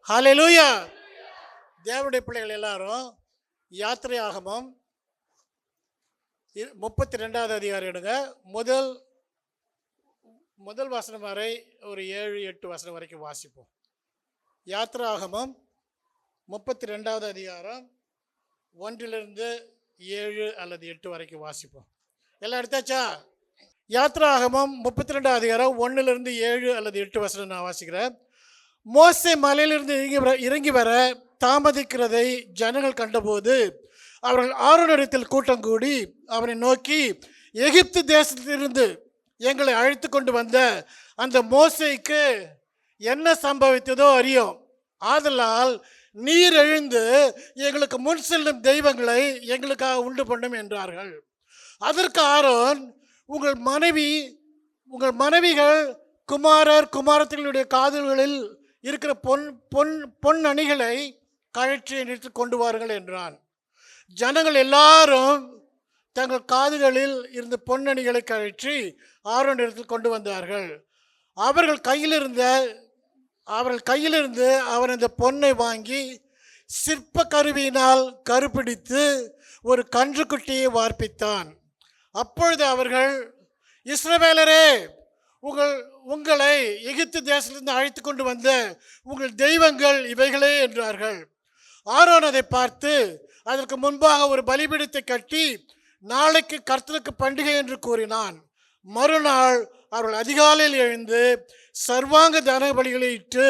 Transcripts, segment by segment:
ஹல்லேலூயா. தேவனுடைய பிள்ளைகள் எல்லாரும் யாத்திரையாகமம் 32வது அதிகாரம் எடுங்க. முதல் வசனம் வரை ஒரு 7-8 வசனம் வரைக்கும் வாசிப்போம். யாத்திராகமம் 32வது அதிகாரம் 1 7 அல்லது 8 வரைக்கும் வாசிப்போம். எல்லாம் எடுத்தாச்சா? யாத்திராகமம் 32வது அதிகாரம் 1 7 அல்லது 8 வசனம் நான் வாசிக்கிறேன். மோசே மலையிலிருந்து இறங்கி வர தாமதிக்கிறதை ஜனங்கள் கண்டபோது அவர்கள் ஆரோனிடத்தில் கூட்டம் கூடி அவனை நோக்கி, எகிப்து தேசத்திலிருந்து எங்களை அழைத்து கொண்டு வந்த அந்த மோசேக்கு என்ன சம்பவித்ததோ அறியோம். ஆதலால் நீர் எழுந்து எங்களுக்கு முன் செல்லும் தெய்வங்களை எங்களுக்காக உண்டு பண்ணும் என்றார்கள். அதற்கு ஆரோன், உங்கள் மனைவிகள் குமாரர் குமாரத்தினுடைய காதுகளில் இருக்கிற பொன் அணிகளை கழற்றி நிறுத்தி கொண்டு வாருங்கள் என்றான். ஜனங்கள் எல்லாரும் தங்கள் காதுகளில் இருந்த பொன்னணிகளை கழற்றி ஆரோனிடத்தில் கொண்டு வந்தார்கள். அவர்கள் கையிலிருந்து அவன் இந்த பொன்னை வாங்கி சிற்ப கருவியினால் கருப்பிடித்து ஒரு கன்றுக்குட்டியை வார்ப்பித்தான். அப்பொழுது அவர்கள், இஸ்ரவேலரே, உங்களை எகிப்து தேசத்திலிருந்து அழைத்து கொண்டு வந்த உங்கள் தெய்வங்கள் இவைகளே என்றார்கள். ஆரோன் அதை பார்த்து அதற்கு முன்பாக ஒரு பலிபீடத்தை கட்டி நாளைக்கு கர்த்தருக்கு பண்டிகை என்று கூறினான். மறுநாள் அவர்கள் அதிகாலையில் எழுந்து சர்வாங்க தன பலிகளை இட்டு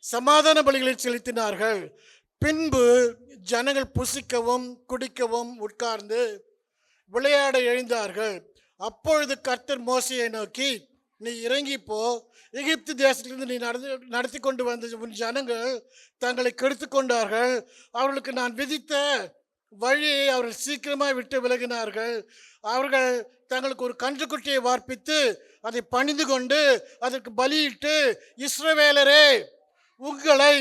சமாதான பலிகளை செலுத்தினார்கள். பின்பு ஜனங்கள் புசிக்கவும் குடிக்கவும் உட்கார்ந்து விளையாட எழுந்தார்கள். அப்பொழுது கர்த்தர் மோசேயை நோக்கி, நீ இறங்கி போ, எகிப்து தேசத்திலிருந்து நீ நடத்தி கொண்டு வந்த உன் ஜனங்கள் தங்களை கெடுத்து கொண்டார்கள். அவர்களுக்கு நான் விதித்த வழியை அவர்கள் சீக்கிரமாக விட்டு விலகினார்கள். அவர்கள் தங்களுக்கு ஒரு கன்றுக்குட்டியை வார்ப்பித்து அதை பணிந்து கொண்டு அதற்கு பலியிட்டு, இஸ்ரவேலரே, உங்களை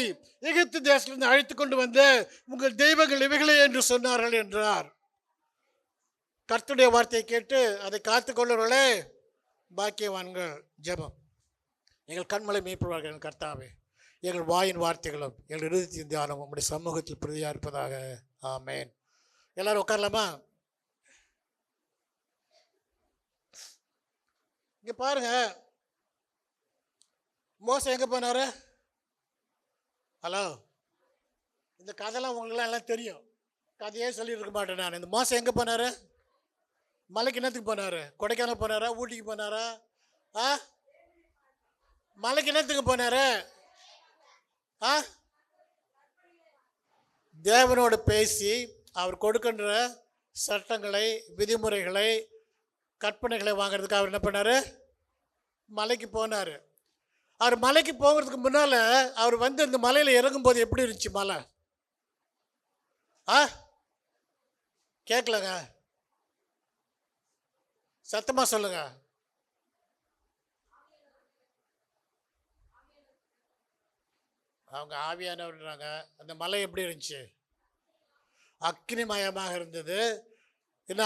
எகிப்து தேசத்திலிருந்து அழைத்து கொண்டு வந்த உங்கள் தெய்வங்கள் இவைகளே என்று சொன்னார்கள் என்றார். கர்த்தருடைய வார்த்தையை கேட்டு அதை காத்து கொள்ளுவர்களே பாக்கியவான்கள். ஜெபம். எங்கள் கண்மலை மீட்பவர்கள் கர்த்தாவே, எங்கள் வாயின் வார்த்தைகளும் எங்கள் இருதயத்தின் தியானமும் உங்களுடைய சமூகத்தில் பிரதியாக இருப்பதாக. ஆமேன். எல்லாரும் உட்காரலாமா? இங்கே பாருங்க, மோசே எங்கே போனாரு? ஹலோ, இந்த கதைலாம் உங்களுக்குலாம் எல்லாம் தெரியும். கதையே சொல்லியிருக்க மாட்டேன் நான். இந்த மோசே எங்கே போனாரு? மலைக்கு என்னத்துக்கு போனார்? கொடைக்கானல் போனாரா? ஊட்டிக்கு போனாரா? மலைக்கு என்னத்துக்கு போனார்? தேவனோடு பேசி அவர் கொடுக்கின்ற சட்டங்களை, விதிமுறைகளை, கற்பனைகளை வாங்கிறதுக்கு அவர் என்ன பண்ணார்? மலைக்கு போனார். அவர் மலைக்கு போகிறதுக்கு முன்னால் அவர் வந்து இந்த மலையில் இறங்கும்போது எப்படி இருந்துச்சு மலை? கேட்கலங்க, சத்தமாக சொல்லுங்க. அவங்க ஆவியானவர்ன்றாங்க. அந்த மலை எப்படி இருந்துச்சு? அக்னிமயமாக இருந்தது. என்ன,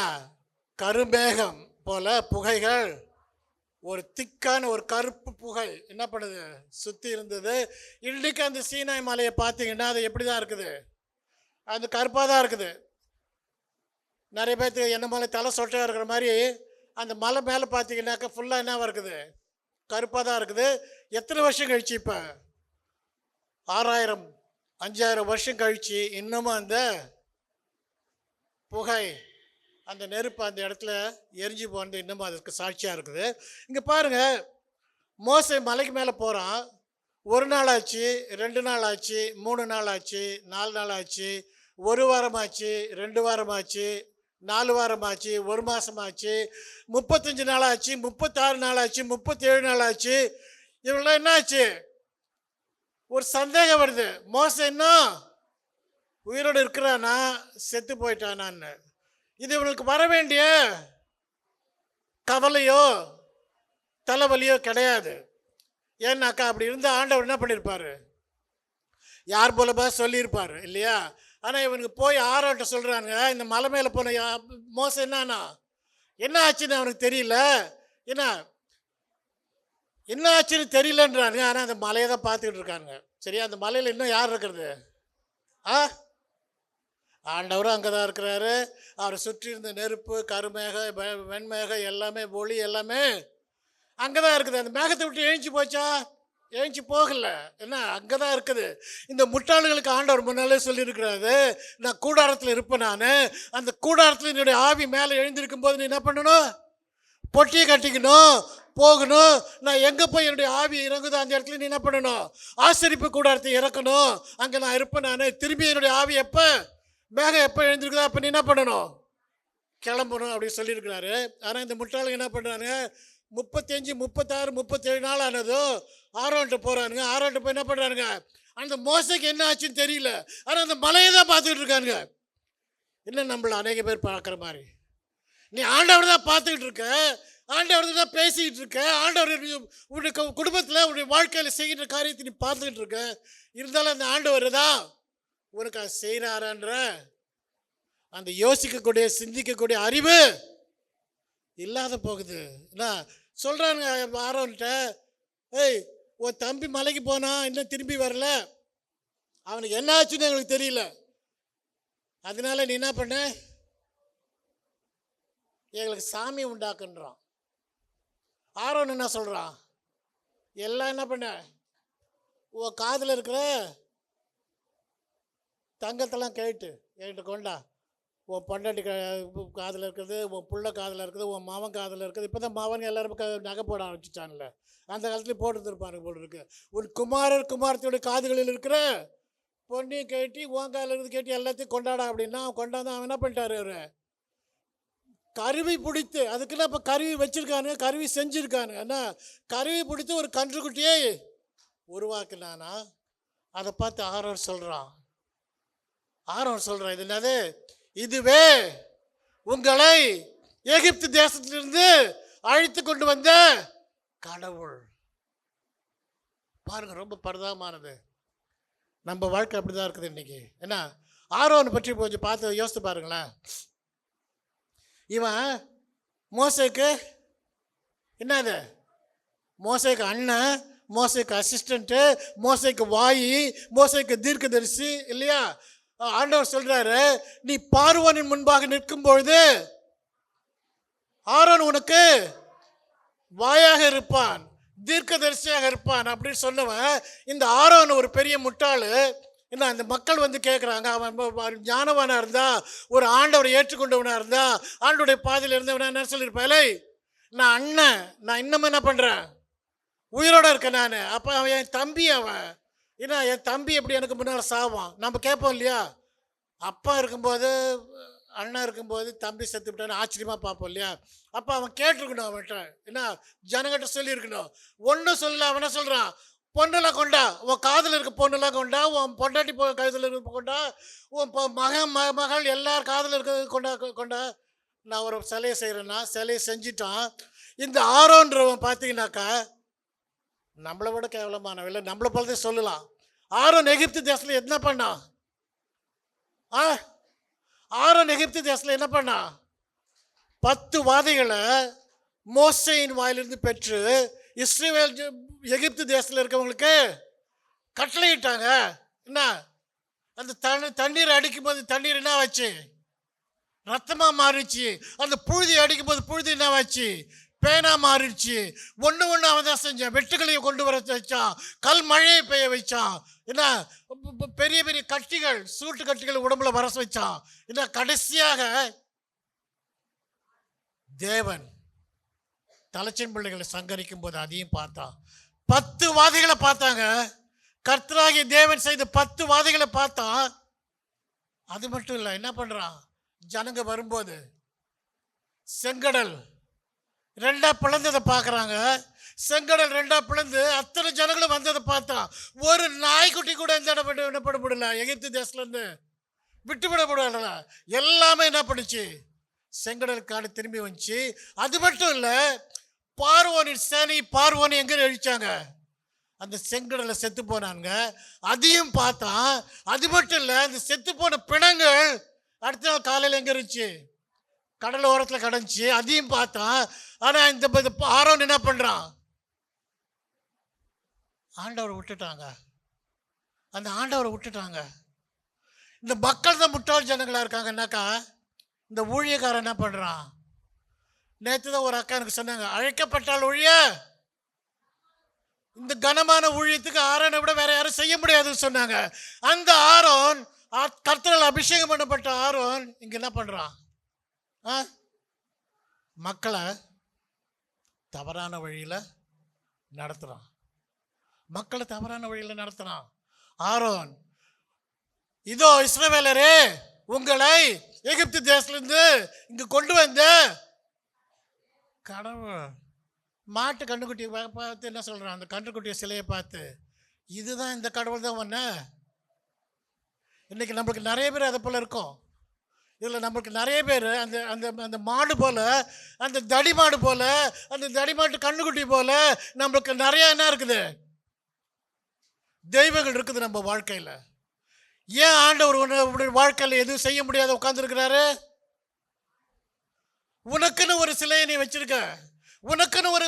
கருமேகம் போல புகைகள், ஒரு திக்கான ஒரு கருப்பு புகை என்ன பண்ணுது, சுற்றி இருந்தது. இன்னைக்கு அந்த சீனாய் மலையை பார்த்தீங்கன்னா அது எப்படி தான் இருக்குது? அது கருப்பாக தான் இருக்குது. நிறைய பேர்த்துக்கு என்ன மலை தலை சொட்டையாக இருக்கிற மாதிரி அந்த மலை மேலே பார்த்தீங்கன்னாக்கா ஃபுல்லாக என்னவா இருக்குது? கருப்பாக தான் இருக்குது. எத்தனை வருஷம் கழிச்சு? இப்போ 6000-5000 வருஷம் கழிச்சு இன்னமும் அந்த புகை, அந்த நெருப்பு அந்த இடத்துல எரிஞ்சு போனது இன்னமும் அதுக்கு சாட்சியாக இருக்குது. இங்கே பாருங்கள், மோசே மலைக்கு மேலே போகிறான். 1 நாள் ஆச்சு, 2 நாள் ஆச்சு, 3 நாள் ஆச்சு, 4 நாள் ஆச்சு, 1 வாரம் ஆச்சு, 2 வாரம் ஆச்சு, 4 வாரம் ஆச்சு, 1 மாதம் ஆச்சு, 35 நாள் ஆச்சு, 36 நாள் ஆச்சு, 37 நாள் ஆச்சு. இவங்களாம் என்ன ஆச்சு? ஒரு சந்தேகம் வருது, மோசே என்ன உயிரோடு இருக்கிறானா செத்து போயிட்டானான்னு. இது இவங்களுக்கு வர வேண்டிய கவலையோ தலைவலியோ கிடையாது. ஏன்னாக்கா அப்படி இருந்தால் ஆண்டவர் என்ன பண்ணியிருப்பார்? யார் போலப்பா சொல்லியிருப்பார் இல்லையா? ஆனால் இவனுக்கு போய் ஆரோன்ட்ட சொல்கிறாங்க, இந்த மலை மேலே போன மோசே என்ன ஆச்சுன்னு அவனுக்கு தெரியல. என்ன, என்ன ஆச்சுன்னு தெரியலன்றாங்க. ஆனால் அந்த மலையை தான் பார்த்துக்கிட்டு இருக்காங்க. சரியா, அந்த மலையில் இன்னும் யார் இருக்கிறது? ஆ ஆண்டவரும் அங்கே தான் இருக்கிறாரு. அவரை சுற்றி இருந்த நெருப்பு, கருமேக, வெண்மேகம், எல்லாமே ஒளி எல்லாமே அங்கே தான் இருக்குது. அந்த மேகத்தை விட்டு எழுஞ்சி போச்சா? எழுஞ்சி போகல. என்ன, அங்கே தான் இருக்குது. இந்த முட்டாள்களுக்கு ஆண்டவர் முன்னாலே சொல்லியிருக்கிறாரு, நான் கூடாரத்தில் இருப்பேன். நான் அந்த கூடாரத்தில் என்னுடைய ஆவி மேலே எழுந்திருக்கும் போது நீ என்ன பண்ணணும்? பொட்டியை கட்டிக்கணும், போகணும். நான் எங்கே போய் என்னுடைய ஆவி இறங்குதோ அந்த இடத்துல நீ என்ன பண்ணணும்? ஆசரிப்பு கூடாரத்தை இறக்கணும். அங்கே நான் இருப்பேன். நான் திரும்பி என்னுடைய ஆவி எப்போ மேகம் எப்போ எழுந்திருக்குதோ அப்போ நீ என்ன பண்ணணும்? கிளம்பணும் அப்படின்னு சொல்லியிருக்கிறாரு. ஆனால் இந்த முட்டாளுங்க என்ன பண்ணுறாங்க? 35, 36, 37 நாள் ஆனதும் ஆரோன்ட்டு போகிறானுங்க. ஆரோன்ட்டு போய் என்ன பண்ணுறானுங்க? அந்த மோசைக்கு என்ன ஆச்சுன்னு தெரியல. ஆனால் அந்த மலையை தான் பார்த்துக்கிட்டு இருக்காங்க. இன்னும் நம்மள அநேக பேர் பார்க்குற மாதிரி நீ ஆண்டவர் தான் பார்த்துக்கிட்டு இருக்க, ஆண்டவர் தான் பேசிக்கிட்டு இருக்க, ஆண்டவர் உன்னுடைய குடும்பத்தில் உன்னுடைய வாழ்க்கையில் செய்கின்ற காரியத்தை நீ பார்த்துக்கிட்டு இருக்க. இருந்தாலும் அந்த ஆண்டவர் தான் உனக்கு அதை செய்கிறாரான்ற அந்த யோசிக்கக்கூடிய சிந்திக்கக்கூடிய அறிவு இல்லாத போகுது. என்ன சொல்கிறானுங்க ஆரோன்ட்ட, ஏய் உன் தம்பி மலைக்கு போனான், இன்னும் திரும்பி வரல, அவனுக்கு என்ன ஆச்சுன்னு எங்களுக்கு தெரியல, அதனால நீ என்ன பண்ண? எங்களுக்கு சாமி உண்டாக்குன்றான். ஆரோன் என்ன சொல்கிறான்? எல்லாம் என்ன பண்ண? உன் காதில் இருக்கிற தங்கத்தெல்லாம் கேட்டு கொண்டா. உன் பொண்டாட்டி காதில் இருக்குது, உன் புள்ள காதில் இருக்குது, உன் மாவன் காதில் இருக்குது. இப்போ தான் மாவன் எல்லாரும் நகை போட ஆரம்பிச்சிட்டான்ல. அந்த காலத்துலேயும் போட்டுருப்பாரு போல இருக்கு. உன் குமாரத்தியோட காதுகளில் இருக்கிற பொண்ணையும் கேட்டி உன் காதில் இருக்குது கேட்டி எல்லாத்தையும் கொண்டாடா அப்படின்னா கொண்டாந்து அவன் என்ன பண்ணிட்டாரு? அவர் கருவி பிடித்து, அதுக்குன்னா இப்போ கருவி வச்சுருக்கானு, கருவி செஞ்சுருக்கானு. ஏன்னா கருவி பிடித்து ஒரு கன்றுக்குட்டியை உருவாக்குனானா அதை பார்த்து ஆரோன் சொல்கிறான். இது என்னது? இதுவே உங்களை எகிப்து தேசத்திலிருந்து அழைத்து கொண்டு வந்த கடவுள். பாருங்க, ரொம்ப பரிதாபமானது. நம்ம வாழ்க்கை அப்படிதான் இருக்குது இன்னைக்கு. என்ன, ஆரோனை பற்றி கொஞ்சம் பார்த்து யோசித்து பாருங்களேன். இவன் மோசேக்கு என்னது? மோசேக்கு அண்ணன், மோசேக்கு அசிஸ்டண்ட்டு, மோசேக்கு வாயி, மோசேக்கு தீர்க்கதரிசி இல்லையா? ஆண்டவர் சொல்றாரு, நீ பார்வோனின் முன்பாக நிற்கும் பொழுது ஆரோன் உனக்கு வாயாக இருப்பான், தீர்க்கதரிசியாக இருப்பான் அப்படின்னு சொன்னவன் இந்த ஆரோன் ஒரு பெரிய முட்டாளு. என்ன, அந்த மக்கள் வந்து கேட்குறாங்க, அவன் ஞானவானாக இருந்தா, ஒரு ஆண்டவரை ஏற்றுக்கொண்டவனாக இருந்தா, ஆண்டோடைய பாதையில் இருந்தவனா என்ன சொல்லியிருப்பாலே, நான் அண்ணன், நான் இன்னமும் என்ன பண்ணுறேன்? உயிரோடு இருக்கேன் நான். அப்போ அவன் என் தம்பி. அவன் ஏன்னா என் தம்பி எப்படி எனக்கு முன்னால் சாவான்? நம்ம கேட்போம் இல்லையா? அப்பா இருக்கும்போது, அண்ணன் இருக்கும்போது தம்பி செத்து விட்டான்னு ஆச்சரியமாக பார்ப்போம் இல்லையா? அப்போ அவன் கேட்டிருக்கணும், அவன்கிட்ட என்ன ஜனங்கிட்ட சொல்லியிருக்கணும். ஒன்றும் சொல்ல, அவனை சொல்கிறான், பொண்ணெல்லாம் கொண்டா, உன் காதில் இருக்க பொண்ணெல்லாம் கொண்டா, உன் பொண்டாட்டி காதில் இருக்க கொண்டா, உன் மகள் எல்லார் காதில் இருக்க கொண்டா. நான் ஒரு சிலையை செய்கிறேன்னா சிலையை செஞ்சிட்டான். இந்த ஆரோன்றவன் பார்த்தீங்கன்னாக்கா நம்மளை விட கேவலமானவன் இல்லை, நம்மளை போலதான் சொல்லலாம். ஆரோன் எகிப்து தேசத்தில் என்ன பண்ணான்? ஆரோன் எகிப்து தேசத்தில் என்ன பண்ணான்? 10 வாதைகளை மோசேயின் வாயிலிருந்து பெற்று இஸ்ரவேல் எகிப்து தேசத்தில் இருக்கவங்களுக்கு கட்டளையிட்டாங்க. என்ன, அந்த தண்ணீரை அடிக்கும்போது தண்ணீர் என்ன வச்சு? ரத்தமாக மாறிடுச்சு. அந்த புழுதி அடிக்கும்போது புழுதி என்ன வச்சு? பேனா மாறிடுச்சு. ஒன்று அவன் தான் செஞ்சான். வெட்டுக்களையும் கொண்டு வர வச்சான், கல் மழையை பெய்ய வச்சான். என்ன, பெரிய பெரிய கட்டிகள், சூட்டு கட்டிகள் உடம்புல வர வச்சான். என்ன, கடைசியாக தேவன் தலைச்சன் பிள்ளைகளை சங்கரிக்கும் போது அதையும் பார்த்தான். 10 வாதைகளை பார்த்தாங்க. கர்த்தராகிய தேவன் செய்த 10 வாதைகளை பார்த்தான். அது மட்டும் இல்லை, என்ன பண்றான்? ஜனங்க வரும்போது செங்கடல் 2 பிளந்ததை பார்க்குறாங்க. செங்கடல் 2 பிளந்து அத்தனை ஜனங்களும் வந்ததை பார்த்தான். ஒரு நாய்க்குட்டி கூட எந்த இடப்பட முடியல. எகிப்து தேசத்துலேருந்து விட்டுவிடப்படல. எல்லாமே என்ன பண்ணுச்சு? செங்கடலுக்கான திரும்பி வந்துச்சு. அது மட்டும் இல்லை, பார்வோனின் சேனை பார்வோனை எங்கே அழிச்சாங்க? அந்த செங்கடலை செத்து போனாங்க. அதையும் பார்த்தான். அது மட்டும் இல்லை, அந்த செத்து போன பிணங்கள் அடுத்த நாள் காலையில் எங்கே இருந்துச்சு? கடல் ஓரத்தில் கிடந்துச்சு. அதையும் பார்த்தான். ஆனால் இந்த ஆரோன் என்ன பண்ணுறான்? ஆண்டவரை விட்டுட்டாங்க. அந்த ஆண்டவரை விட்டுட்டாங்க. இந்த மக்கள் தான் முட்டாள் ஜனங்களாக இருக்காங்கன்னாக்கா, இந்த ஊழியக்காரன் என்ன பண்ணுறான்? நேற்று தான் ஒரு அக்கா எனக்கு சொன்னாங்க, அழைக்கப்பட்டால் ஒழிய இந்த கனமான ஊழியத்துக்கு ஆரோனை விட வேற யாரும் செய்ய முடியாதுன்னு சொன்னாங்க. அந்த ஆரோன், கர்த்தரால் அபிஷேகம் பண்ணப்பட்ட ஆரோன் இங்க என்ன பண்றான்? மக்களை தவறான வழியில நடத்துறான். மக்களை தவறான வழியில நடத்துறான் ஆரோன். இதோ இஸ்ரவேலரே, உங்களை எகிப்து தேசத்திலிருந்து இங்க கொண்டு வந்த கடவுள் மாட்டு கண்ணுக்குட்டியை பார்த்து என்ன சொல்கிறான்? அந்த கண்ணுக்குட்டிய சிலையை பார்த்து, இதுதான் இந்த கடவுள் தான் ஒன்று. இன்றைக்கி நம்மளுக்கு நிறைய பேர் அதை போல் இருக்கும். இதில் நம்மளுக்கு நிறைய பேர் அந்த அந்த அந்த மாடு போல், அந்த தடி மாடு போல், அந்த தடி மாட்டு கண்ணுக்குட்டி போல் நம்மளுக்கு நிறையா என்ன இருக்குது? தெய்வங்கள் இருக்குது நம்ம வாழ்க்கையில். ஏன் ஆண்டவர் ஒன்று வாழ்க்கையில் எதுவும் செய்ய முடியாத உட்காந்துருக்கிறாரு? உனக்குன்னு ஒரு சிலையை நீ வச்சிருக்க, உனக்குன்னு ஒரு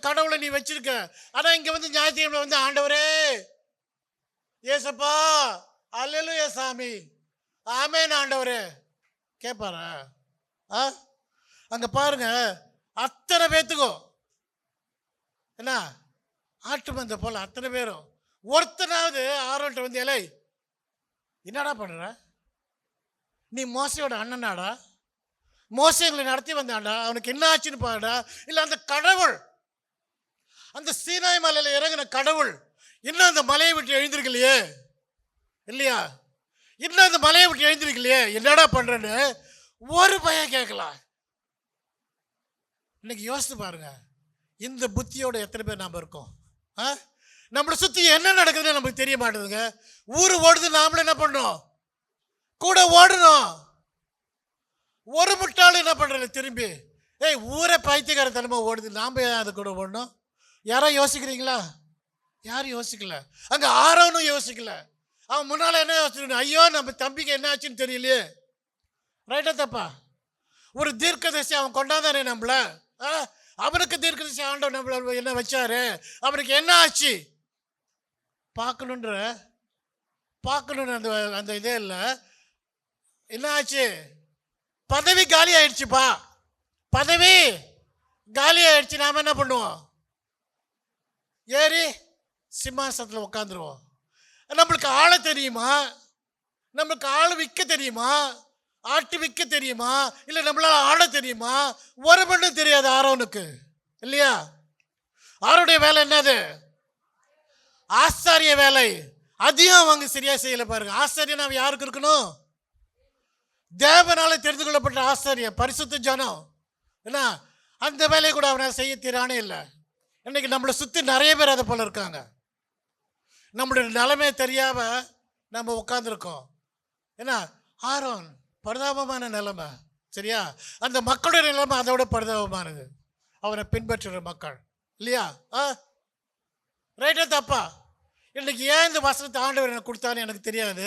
கடவுளை நீ வச்சிருக்க. ஆனால் இங்கே வந்து ஞாயிற்றுக்கிழமை வந்து ஆண்டவரே ஏசப்பா அல்லேலூயா சாமி ஆமேன் ஆண்டவரே கேட்பாரா? அங்கே பாருங்க, அத்தனை பேத்துக்கும் என்ன ஆட்டு மந்த போல அத்தனை பேரும் ஒருத்தனாவது ஆரோன்ட்ட வந்து, இலை என்னடா பண்ணுற நீ? மோசையோட அண்ணனாடா, மோசை எங்களை நடத்தி வந்தாண்டா, அவனுக்கு என்ன ஆச்சுன்னு பாருடா. இல்லை அந்த கடவுள், அந்த சீனாய் மலையில் இறங்கின கடவுள் இன்னும் அந்த மலையை விட்டு எழுந்திருக்கலையே, இல்லையா? இன்னும் அந்த மலையை விட்டு எழுந்திருக்கலையே, என்னடா பண்ணுறேன்னு ஒரு பையன் கேட்கலாம். இன்னைக்கு யோசித்து பாருங்க, இந்த புத்தியோட எத்தனை பேர் நாம் இருக்கோம்? நம்மளை சுற்றி என்ன நடக்குதுன்னு நமக்கு தெரிய மாட்டேதுங்க. ஊர் ஓடுது, நாமளும் என்ன பண்ணோம்? கூட ஓடணும். ஒரு முட்டாள் என்ன பண்ணுறது? திரும்பி ஊரை பைத்தியக்காரத்தனமாக ஓடுது, நாம் ஏன் அது கூட ஓடணும்? யாரும் யோசிக்கிறீங்களா? யாரும் யோசிக்கல. அங்கே ஆரோனும் யோசிக்கல. அவன் முன்னால் என்ன யோசிக்கணும்? ஐயோ நம்ம தம்பிக்கு என்ன ஆச்சுன்னு தெரியலையே. ரைட்டா தப்பா? ஒரு தீர்க்கதரிசி அவன் கொண்டாந்தானே நம்மள, அவனுக்கு தீர்க்கதரிசி ஆண்டவர் நம்மள என்ன வச்சாரு, அவனுக்கு என்ன ஆச்சு பார்க்கணுன்ற அந்த அந்த இதே இல்லை. என்ன ஆச்சு? பதவி காலி ஆயிடுச்சுப்பா, பதவி காலி ஆயிடுச்சு. நாம் என்ன பண்ணுவோம்? ஏறி சிம்மாசனத்தில் உட்காந்துருவோம். நம்மளுக்கு ஆள தெரியுமா? நம்மளுக்கு ஆள் விற்க தெரியுமா? ஆட்டு விற்க தெரியுமா? இல்லை நம்மளால ஆட தெரியுமா? ஒரு மண்ணும் தெரியாது ஆரோனுக்கு, இல்லையா? ஆரோடைய வேலை என்னது? ஆசாரிய வேலை. அதையும் அவங்க சரியா செய்யல பாருங்க. ஆசாரியன் அவன் யாருக்கு இருக்கணும்? தேவனால தெரிந்து கொள்ளப்பட்ட ஆசாரியன், பரிசுத்த ஜனம். என்ன அந்த வேலையை கூட அவனால் செய்ய தீரானே இல்லை. இன்னைக்கு நம்மளை சுற்றி நிறைய பேர் அதை போல இருக்காங்க. நம்மளுடைய நிலைமை தெரியாம நம்ம உட்காந்துருக்கோம். ஏன்னா ஆரோன் பரிதாபமான நிலைமை, சரியா? அந்த மக்களுடைய நிலைமை அதை விட பரிதாபமானது, அவனை பின்பற்றுற மக்கள், இல்லையா? ரைட்டா தப்பா? இன்னைக்கு ஏன் இந்த வசனத்தை ஆண்டவர் எனக்கு கொடுத்தான்னு எனக்கு தெரியாது.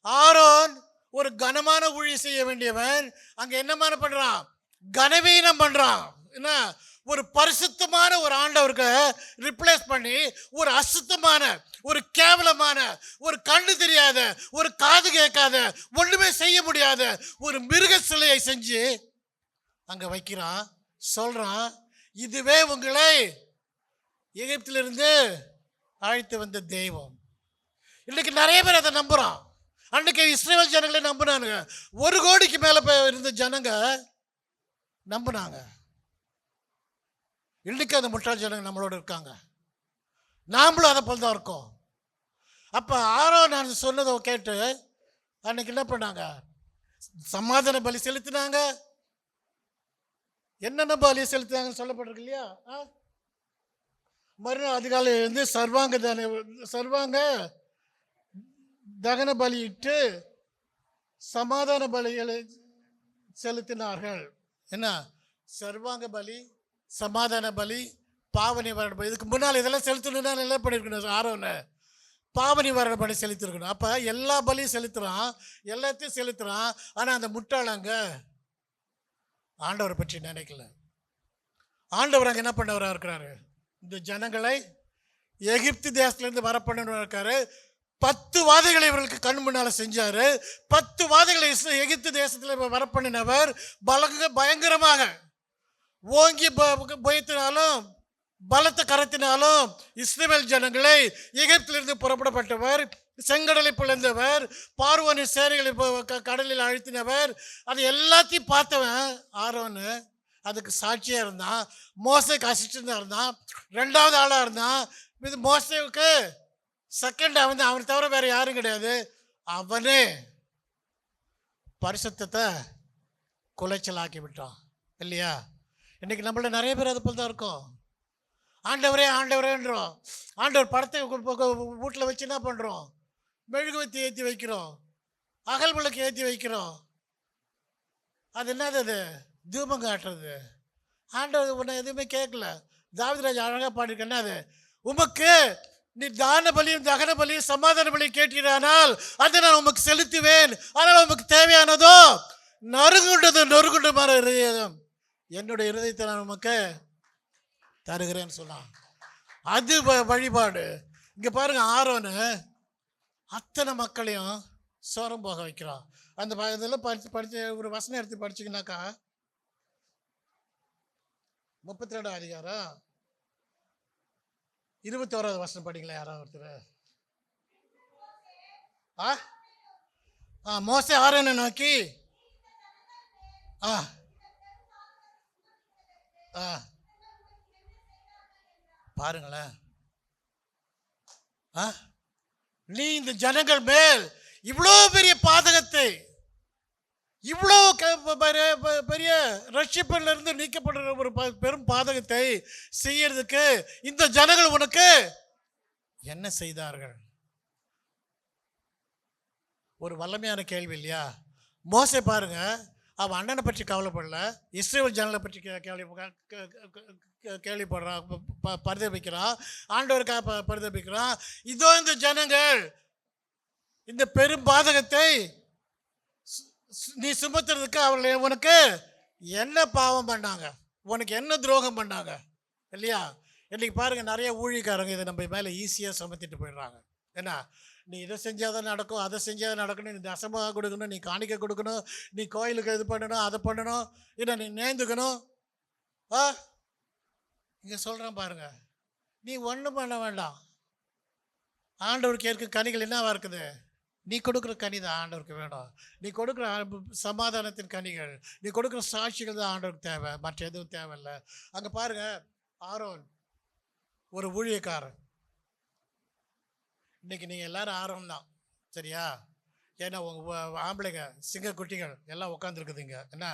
ஆரோன் ஒரு கனமான ஊழியம் செய்ய வேண்டியவன், அங்கே என்னமான பண்ணுறான்? கனவீனம் பண்ணுறான். என்ன? ஒரு பரிசுத்தமான ஒரு ஆண்டவருக்கு ரிப்ளேஸ் பண்ணி ஒரு அசுத்தமான, ஒரு கேவலமான, ஒரு கண்ணு தெரியாத, ஒரு காது கேட்காத, ஒன்றுமே செய்ய முடியாத ஒரு மிருக சிலையை செஞ்சு அங்கே வைக்கிறான். சொல்கிறான், இதுவே உங்களை எகிப்திலிருந்து அழைத்து வந்த தெய்வம். இன்னைக்கு நிறைய பேர் அதை நம்புகிறான். அன்றைக்கு இஸ்ரேல் ஜனங்களே நம்பினானுங்க. 1 கோடிக்கு மேலே இருந்த ஜனங்க நம்பினாங்க. இன்னைக்கு அந்த முட்டாள் ஜனங்க நம்மளோட இருக்காங்க. நாமளும் அதை போல் தான் இருக்கோம். அப்போ நான் சொன்னதை கேட்டு அன்னைக்கு என்ன பண்ணாங்க? சமாதான பலி செலுத்தினாங்க. என்னென்ன பலி செலுத்தினாங்கன்னு சொல்லப்பட்டிருக்கு, இல்லையா? மறுநாள் அதிகாலை வந்து சர்வாங்க தகன பலியிட்டு சமாதான பலிகளை செலுத்தினார்கள். என்ன? சர்வாங்க பலி, சமாதான பலி, பாவ நிவாரண பலி. இதுக்கு முன்னால் இதெல்லாம் செலுத்தணும்னா என்ன பண்ணியிருக்கணும்? ஆரோனை பாவ நிவாரண பலி செலுத்திருக்கணும். அப்போ எல்லா பலியும் செலுத்துகிறான், எல்லாத்தையும் செலுத்துகிறான். ஆனால் அந்த முட்டாளங்க ஆண்டவரை பற்றி நினைக்கல. ஆண்டவர் அங்கே என்ன பண்ணவராக இருக்கிறாரு? இந்த ஜனங்களை எகிப்து தேசத்திலிருந்து வரப்பண்ணு இருக்காரு. 10 வாதைகளை இவர்களுக்கு கண் முன்னால செஞ்சாரு. 10 வாதைகளை எகிப்து தேசத்தில் வரப்பண்ணினவர் பயங்கரமாக ஓங்கி பயத்தினாலும் பலத்த கரத்தினாலும் இஸ்ரவேல் ஜனங்களை எகிப்திலிருந்து புறப்படப்பட்டவர், செங்கடலை பிளந்தவர், பார்வோனின் சேனைகளை கடலில் அழுத்தினவர். அது எல்லாத்தையும் பார்த்தவன் ஆரோன்னு. அதுக்கு சாட்சியா இருந்தான். மோசேக்கு அசிஸ்டண்டா இருந்தான். 2வது ஆளா இருந்தான். இது மோசேவுக்கு செகண்டா வந்து அவனை தவிர வேற யாரும் கிடையாது. அவனே பரிசுத்தத்தை குலைச்சலாக்கி விட்டான் இல்லையா? இன்னைக்கு நம்மள நிறைய பேர் அது போல் தான் இருக்கும். ஆண்டவரே ஆண்டவரேன்றோம். ஆண்டவர் படத்தை வீட்டில் வச்சு என்ன பண்ணுறோம்? மெழுகுவத்தி ஏற்றி வைக்கிறோம், அகல் விளக்கு ஏற்றி வைக்கிறோம். அது என்னது? அது தூபம் காட்டுறது. ஆண்டவர் உன்னை எதுவுமே கேட்கல. தாவீதுராஜா அழகாக பாடிருக்கேன்னா, அது உமக்கு நீ தான பலியும் தகன பலியும் சமாதான பலியும் கேட்கிறானால் அதை நான் உமக்கு செலுத்துவேன். ஆனால் உமக்கு தேவையானதோ நொறுங்குண்ட மாதிரி இருதயம், என்னுடைய இருதயத்தை நான் உமக்கு தருகிறேன்னு சொன்னான். அது வழிபாடு. இங்கே பாருங்க, ஆரோன்னு அத்தனை மக்களையும் சோரம் போக வைக்கிறான். அந்த இதெல்லாம் படித்து ஒரு வசனம் எடுத்து படிச்சிங்கனாக்கா 32 அதிகாரம் 21வது வசனம் படிங்களா யாராவது ஒருத்தர்? மோசே ஆரோனை நோக்கி பாருங்களேன், நீ இந்த ஜனங்கள் மேல் இவ்வளோ பெரிய பாதகத்தை, இவ்வளோ பெரிய ரட்சிப்பிலிருந்து இருந்து நீக்கப்படுற ஒரு பெரும் பாதகத்தை செய்யறதுக்கு இந்த ஜனங்கள் உனக்கு என்ன செய்தார்கள்? ஒரு வல்லமையான கேள்வி இல்லையா? மோசே பாருங்க, அவன் அண்ணனை பற்றி கவலைப்படல, இஸ்ரேல் ஜனங்களை பற்றி கேள்விப்படுறான், பரிதபிக்கிறான், ஆண்டவருக்காக பரிதபிக்கிறான். இதோ இந்த ஜனங்கள் இந்த பெரும் பாதகத்தை நீ சுமத்துறதுக்கு அவர்கள் உனக்கு என்ன பாவம் பண்ணாங்க, உனக்கு என்ன துரோகம் பண்ணாங்க இல்லையா? இன்னைக்கு பாருங்க, நிறைய ஊழியக்காரங்க இதை நம்ம மேலே ஈஸியாக சுமத்திட்டு போயிடுறாங்க. ஏன்னா, நீ இதை செஞ்சாதான் நடக்கும், அதை செஞ்சாதான் நடக்கணும், நீ தசமாக கொடுக்கணும், நீ காணிக்க கொடுக்கணும், நீ கோயிலுக்கு இது பண்ணணும், அதை பண்ணணும், இல்லை நீ நேர்ந்துக்கணும். இங்கே சொல்கிறேன் பாருங்க, நீ ஒன்றும் பண்ண வேண்டாம். ஆண்டவருக்கு ஏற்க கனிகள் என்னவா இருக்குது? நீ கொடுக்குற கனி தான் ஆண்டவருக்கு வேணும். நீ கொடுக்குற சமாதானத்தின் கனிகள், நீ கொடுக்குற சாட்சிகள் தான் ஆண்டவருக்கு தேவை, மற்ற எதுவும் தேவையில்லை. அங்கே பாருங்க, ஆரோன் ஒரு ஊழியக்காரன். இன்னைக்கு நீங்கள் எல்லாரும் ஆரோன் தான், சரியா? ஏன்னா உங்கள் ஆம்பளைங்க சிங்கக்குட்டிகள் எல்லாம் உட்காந்துருக்குதுங்க என்ன.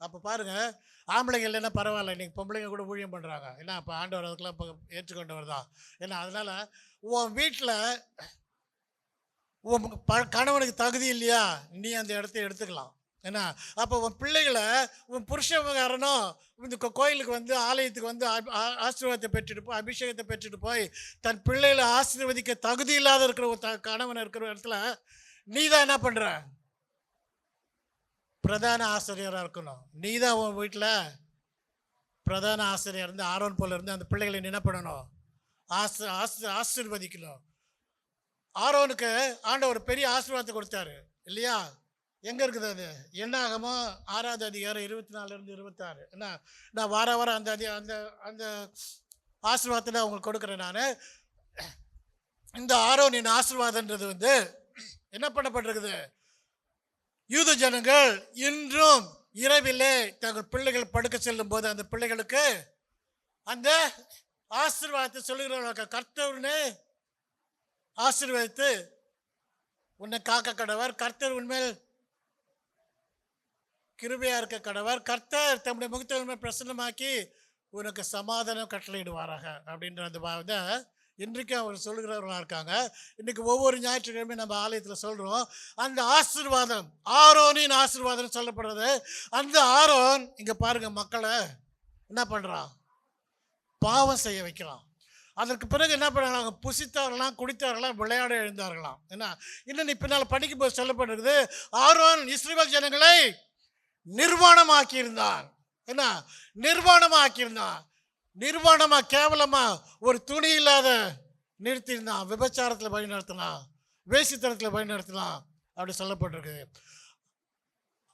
அப்போ பாருங்கள், ஆம்பளைங்க இல்லைன்னா பரவாயில்ல, இன்றைக்கி பொம்பளைங்க கூட ஊழியம் பண்ணுறாங்க. ஏன்னா அப்போ ஆண்டவர் அதுக்கெல்லாம் இப்போ ஏற்றுக்கொண்டவர் தான். ஏன்னா அதனால் உன் வீட்டில் உன் கணவனுக்கு தகுதி இல்லையா, நீ அந்த இடத்த எடுத்துக்கலாம். ஏன்னா அப்போ உன் பிள்ளைகளை உன் புருஷகாரனும் இந்த கோயிலுக்கு வந்து ஆலயத்துக்கு வந்து ஆசீர்வாதத்தை பெற்றுட்டு போய் அபிஷேகத்தை பெற்றுட்டு போய் தன் பிள்ளைகளை ஆசீர்வதிக்க தகுதி இல்லாத இருக்கிற ஒரு கணவன் இருக்கிற இடத்துல நீ தான் என்ன பண்ணுற? பிரதான ஆசிரியராக இருக்கணும். நீ தான் உன் வீட்டில் பிரதான ஆசிரியர் இருந்து ஆரோன் போல இருந்து அந்த பிள்ளைகளை என்ன பண்ணணும்? ஆசீர்வதிக்கணும். ஆரோனுக்கு ஆண்டவர் பெரிய ஆசீர்வாதத்தை கொடுத்தாரு இல்லையா? எங்கே இருக்குது அது? என்னாகமோ 6வது அதிகாரம் 24 26. என்ன, நான் வாரம் அந்த அந்த அந்த ஆசீர்வாதத்தை நான் உங்களுக்கு கொடுக்குறேன். நான் இந்த ஆரோனின் ஆசீர்வாதன்றது வந்து என்ன பண்ணப்பட்டிருக்குது? யூத ஜனங்கள் இன்றும் இரவிலே தங்கள் பிள்ளைகள் படுக்க செல்லும் போது அந்த பிள்ளைகளுக்கு அந்த ஆசீர்வாதத்தை சொல்லுகிறவர்களுக்கு கர்த்தர்னு ஆசீர்வதித்து உன்னை காக்க கடவர், கர்த்தர் உண்மையில் கிருபையா இருக்க கடவர், கர்த்தர் தம்முடைய முகத்தை உண்மை பிரசன்னமாக்கி உனக்கு சமாதானம் கட்டளையிடுவாராக அப்படின்ற அந்த இன்றைக்கு அவர் சொல்லுகிறவர்களாக இருக்காங்க. இன்றைக்கி ஒவ்வொரு ஞாயிற்றுக்கிழமையும் நம்ம ஆலயத்தில் சொல்கிறோம். அந்த ஆசீர்வாதம் ஆரோனின் ஆசீர்வாதம் சொல்லப்படுறது. அந்த ஆரோன் இங்கே பாருங்கள், மக்களை என்ன பண்ணுறான்? பாவம் செய்ய வைக்கிறான். அதற்கு பிறகு என்ன பண்ணுறாங்க? புசித்தவர்களாம், குடித்தவர்களாம், விளையாட எழுந்தார்களாம். என்ன இன்னும் நீ பின்னால் படிக்கும்போது சொல்லப்படுகிறது, ஆரோன் இஸ்ரவேல் ஜனங்களை நிர்வாணமாக்கியிருந்தான். என்ன, நிர்வாணமாக்கியிருந்தான். நிர்வாணமாக கேவலமாக ஒரு துணி இல்லாத நிறுத்தியிருந்தான், விபச்சாரத்தில் வழி நடத்தினான், வேசித்தனத்தில் வழி நடத்தினான் அப்படி சொல்லப்பட்டிருக்கு.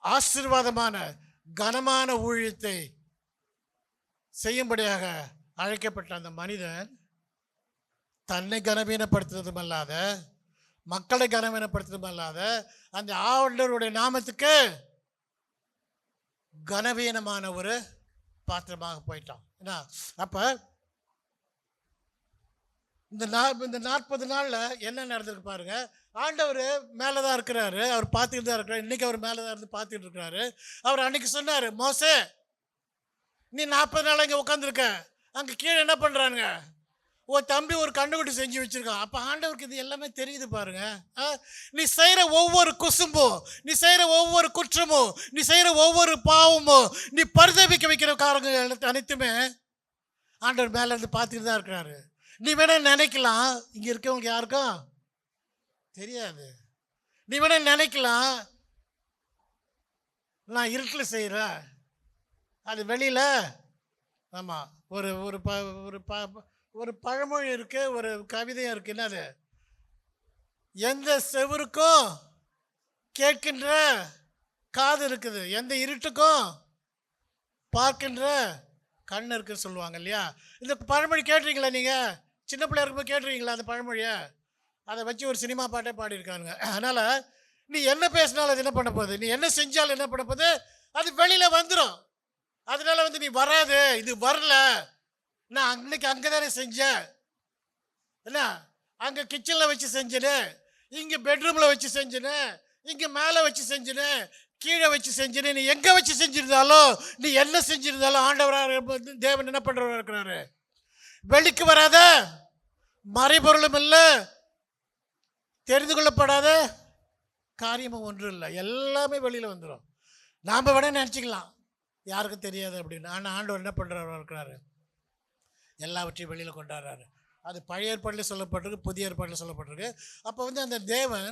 ஆசீர்வாதமான கனமான ஊழியத்தை செய்யும்படியாக அழைக்கப்பட்ட அந்த மனிதன் தன்னை கனவீனப்படுத்துறதும் அல்லாத, மக்களை கனவீனப்படுத்துறதும் அல்லாத, அந்த ஆண்டவருடைய நாமத்துக்கு கனவீனமான ஒரு பாத்திரமாக போயிட்டான். என்ன அப்ப இந்த 40 நாள்ல என்ன நடந்திருக்கு பாருங்க. ஆண்டவர் மேலே தான் இருக்கிறாரு, அவர் பார்த்துக்கிட்டு தான் இருக்கிறார். இன்னைக்கு அவர் மேலே தான் இருந்து பார்த்துக்கிட்டு இருக்கிறாரு. அவர் அன்னைக்கு சொன்னார், மோசே நீ 40 நாள் இங்கே உட்காந்துருக்க, அங்கே கீழே என்ன பண்ணுறானுங்க, உன் தம்பி ஒரு கண்டுபிடி செஞ்சு வச்சிருக்கான். அப்போ ஆண்டவருக்கு இது எல்லாமே தெரியுது பாருங்க. நீ செய்கிற ஒவ்வொரு குசும்பும், நீ செய்கிற ஒவ்வொரு குற்றமும், நீ செய்கிற ஒவ்வொரு பாவமும், நீ பரிதபிக்க வைக்கிற காரங்கள் அனைத்துமே ஆண்டவர் மேலே இருந்து பார்த்துக்கிட்டு தான் இருக்கிறாரு. நீ வேணா நினைக்கலாம், இங்கே இருக்கவங்களுக்கு யாருக்கும் தெரியாது. நீ வேணா நினைக்கலாம், நான் இருட்டில் செய்கிறேன், அது வெளியில். ஆமாம், ஒரு ஒரு ப ஒரு ப ஒரு பழமொழி இருக்கு, ஒரு கவிதையும் இருக்கு. என்னது? எந்த செவருக்கும் கேட்கின்ற காது இருக்குது, எந்த இருட்டுக்கும் பார்க்கின்ற கண் இருக்குன்னு சொல்லுவாங்க இல்லையா? இந்த பழமொழி கேட்டிருக்கீங்களா நீங்கள்? சின்ன பிள்ளையா இருக்கும்போது கேட்டிருக்கீங்களா அந்த பழமொழியை? அதை வச்சு ஒரு சினிமா பாட்டே பாடியிருக்காங்க. அதனால் நீ என்ன பேசினாலும் அது என்ன பண்ண போகுது, நீ என்ன செஞ்சாலும் என்ன பண்ண போகுது, அது வெளியில் வந்துடும். அதனால நீ வராது, இது வரல, நான் அன்னைக்கு அங்கே தானே செஞ்சேன், என்ன அங்கே கிச்சனில் வச்சு செஞ்சேன்னு, இங்கே பெட்ரூமில் வச்சு செஞ்சேன்னு, இங்கே மேலே வச்சு செஞ்சேன்னு, கீழே வச்சு செஞ்சேன்னு, நீ எங்கே வச்சு செஞ்சிருந்தாலும், நீ என்ன செஞ்சிருந்தாலும் ஆண்டவராக தேவன் என்ன பண்ணுறவராக இருக்கிறாரு. வெளிக்கு வராத மறைபொருளும் இல்லை, தெரிந்து கொள்ளப்படாத காரியமும் ஒன்றும் இல்லை, எல்லாமே வெளியில் வந்துடும். நாம் வேணா நினச்சிக்கலாம் யாருக்கும் தெரியாது அப்படின்னு. ஆனால் ஆண்டவர் என்ன பண்ணுறவராக இருக்கிறாரு, எல்லாவற்றையும் வெளியில் கொண்டாடுறாரு. அது பழைய ஏற்பாட்டில் சொல்லப்பட்டிருக்கு, புதிய ஏற்பாட்டில் சொல்லப்பட்டிருக்கு. அப்போ அந்த தேவன்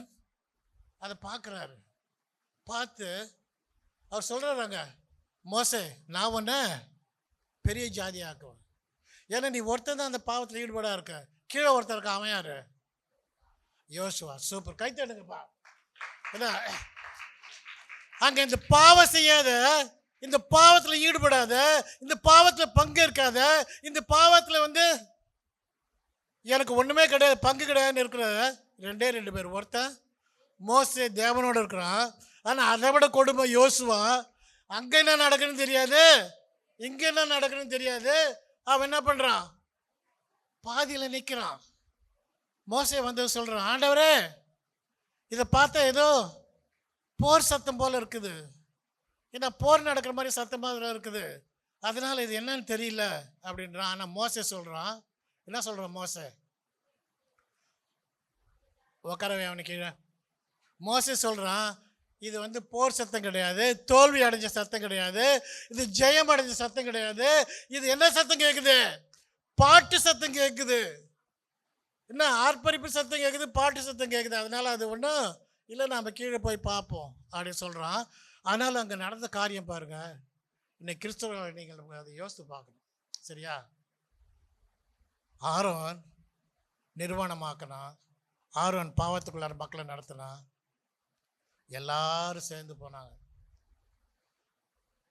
அதை பார்க்குறாரு. பார்த்து அவர் சொல்கிறாங்க, மோசே நான் ஒன்று பெரிய ஜாதி ஆக்குவேன். ஏன்னா நீ ஒருத்தன் தான் அந்த பாவத்தில் ஈடுபாடாக இருக்க, கீழே ஒருத்தர் இருக்க, அவன் யார்? யோசுவா. சூப்பர், கைத்தடுங்கப்பா. ஏன்னா அங்கே இந்த பாவம் செய்யாத, இந்த பாவத்தில் ஈடுபடாத, இந்த பாவத்தில் பங்கேற்காத, இந்த பாவத்தில் எனக்கு ஒன்றுமே கிடையாது, பங்கு கிடையாதுன்னு இருக்கிற 2 பேர். ஒருத்தன் மோசே தேவனோடு இருக்கிறான், ஆனால் அதை விட கொடுமை யோசுவா. அங்கே என்ன நடக்குன்னு தெரியாது, இங்கே என்ன நடக்குன்னு தெரியாது. அவன் என்ன பண்ணுறான், பாதியில் நிற்கிறான். மோசே சொல்கிறான், ஆண்டவரே இதை பார்த்தா ஏதோ போர் சத்தம் போல் இருக்குது, ஏன்னா போர் நடக்கிற மாதிரி சத்தமாக இருக்குது, அதனால் இது என்னன்னு தெரியல அப்படின்றான். ஆனால் மோசே சொல்கிறான், என்ன சொல்கிறான் மோசே, உட்காரவே அவனுக்கு கீழே. மோசே சொல்கிறான், இது போர் சத்தம் கிடையாது, தோல்வி அடைஞ்ச சத்தம் கிடையாது, இது ஜெயம் அடைஞ்ச சத்தம் கிடையாது. இது என்ன சத்தம் கேட்குது? பாட்டு சத்தம் கேட்குது. என்ன ஆர்ப்பரிப்பு சத்தம் கேட்குது, பாட்டு சத்தம் கேட்குது. அதனால அது ஒன்றும் இல்லை, நாம் கீழே போய் பார்ப்போம் அப்படின்னு சொல்கிறான். ஆனால் அங்கே நடந்த காரியம் பாருங்க. இன்னைக்கு கிறிஸ்தவர்கள் நீங்கள் அதை யோசித்து பார்க்கணும், சரியா? ஆரோன் நிர்வாணமாக்கினான், ஆரோன் பாவத்துக்குள்ளார மக்களை நடத்தினான், எல்லாரும் சேர்ந்து போனாங்க.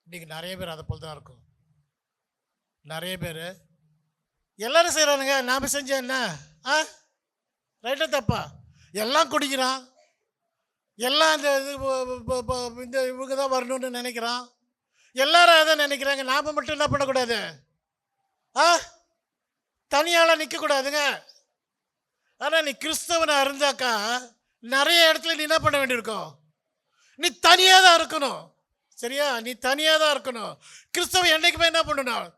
இன்னைக்கு நிறைய பேர் அதை போல் தான் இருக்கும். நிறைய பேர் எல்லாரும் செய்கிறானுங்க, நாம் செஞ்ச என்ன ரைட்டா தப்பா? எல்லாம் குடிக்கிறான், எல்லாம் இந்த இவங்க தான் வரணும்னு நினைக்கிறான், எல்லாரும் அதை நினைக்கிறாங்க. நாம் மட்டும் என்ன பண்ணக்கூடாது, தனியால் நிற்கக்கூடாதுங்க. ஆனால் நீ கிறிஸ்தவனை இருந்தாக்கா நிறைய இடத்துல நீ என்ன பண்ண வேண்டியிருக்கும், நீ தனியாக தான் இருக்கணும், சரியா? நீ தனியாக தான் இருக்கணும். கிறிஸ்தவன் என்னைக்குமே என்ன பண்ணணும்,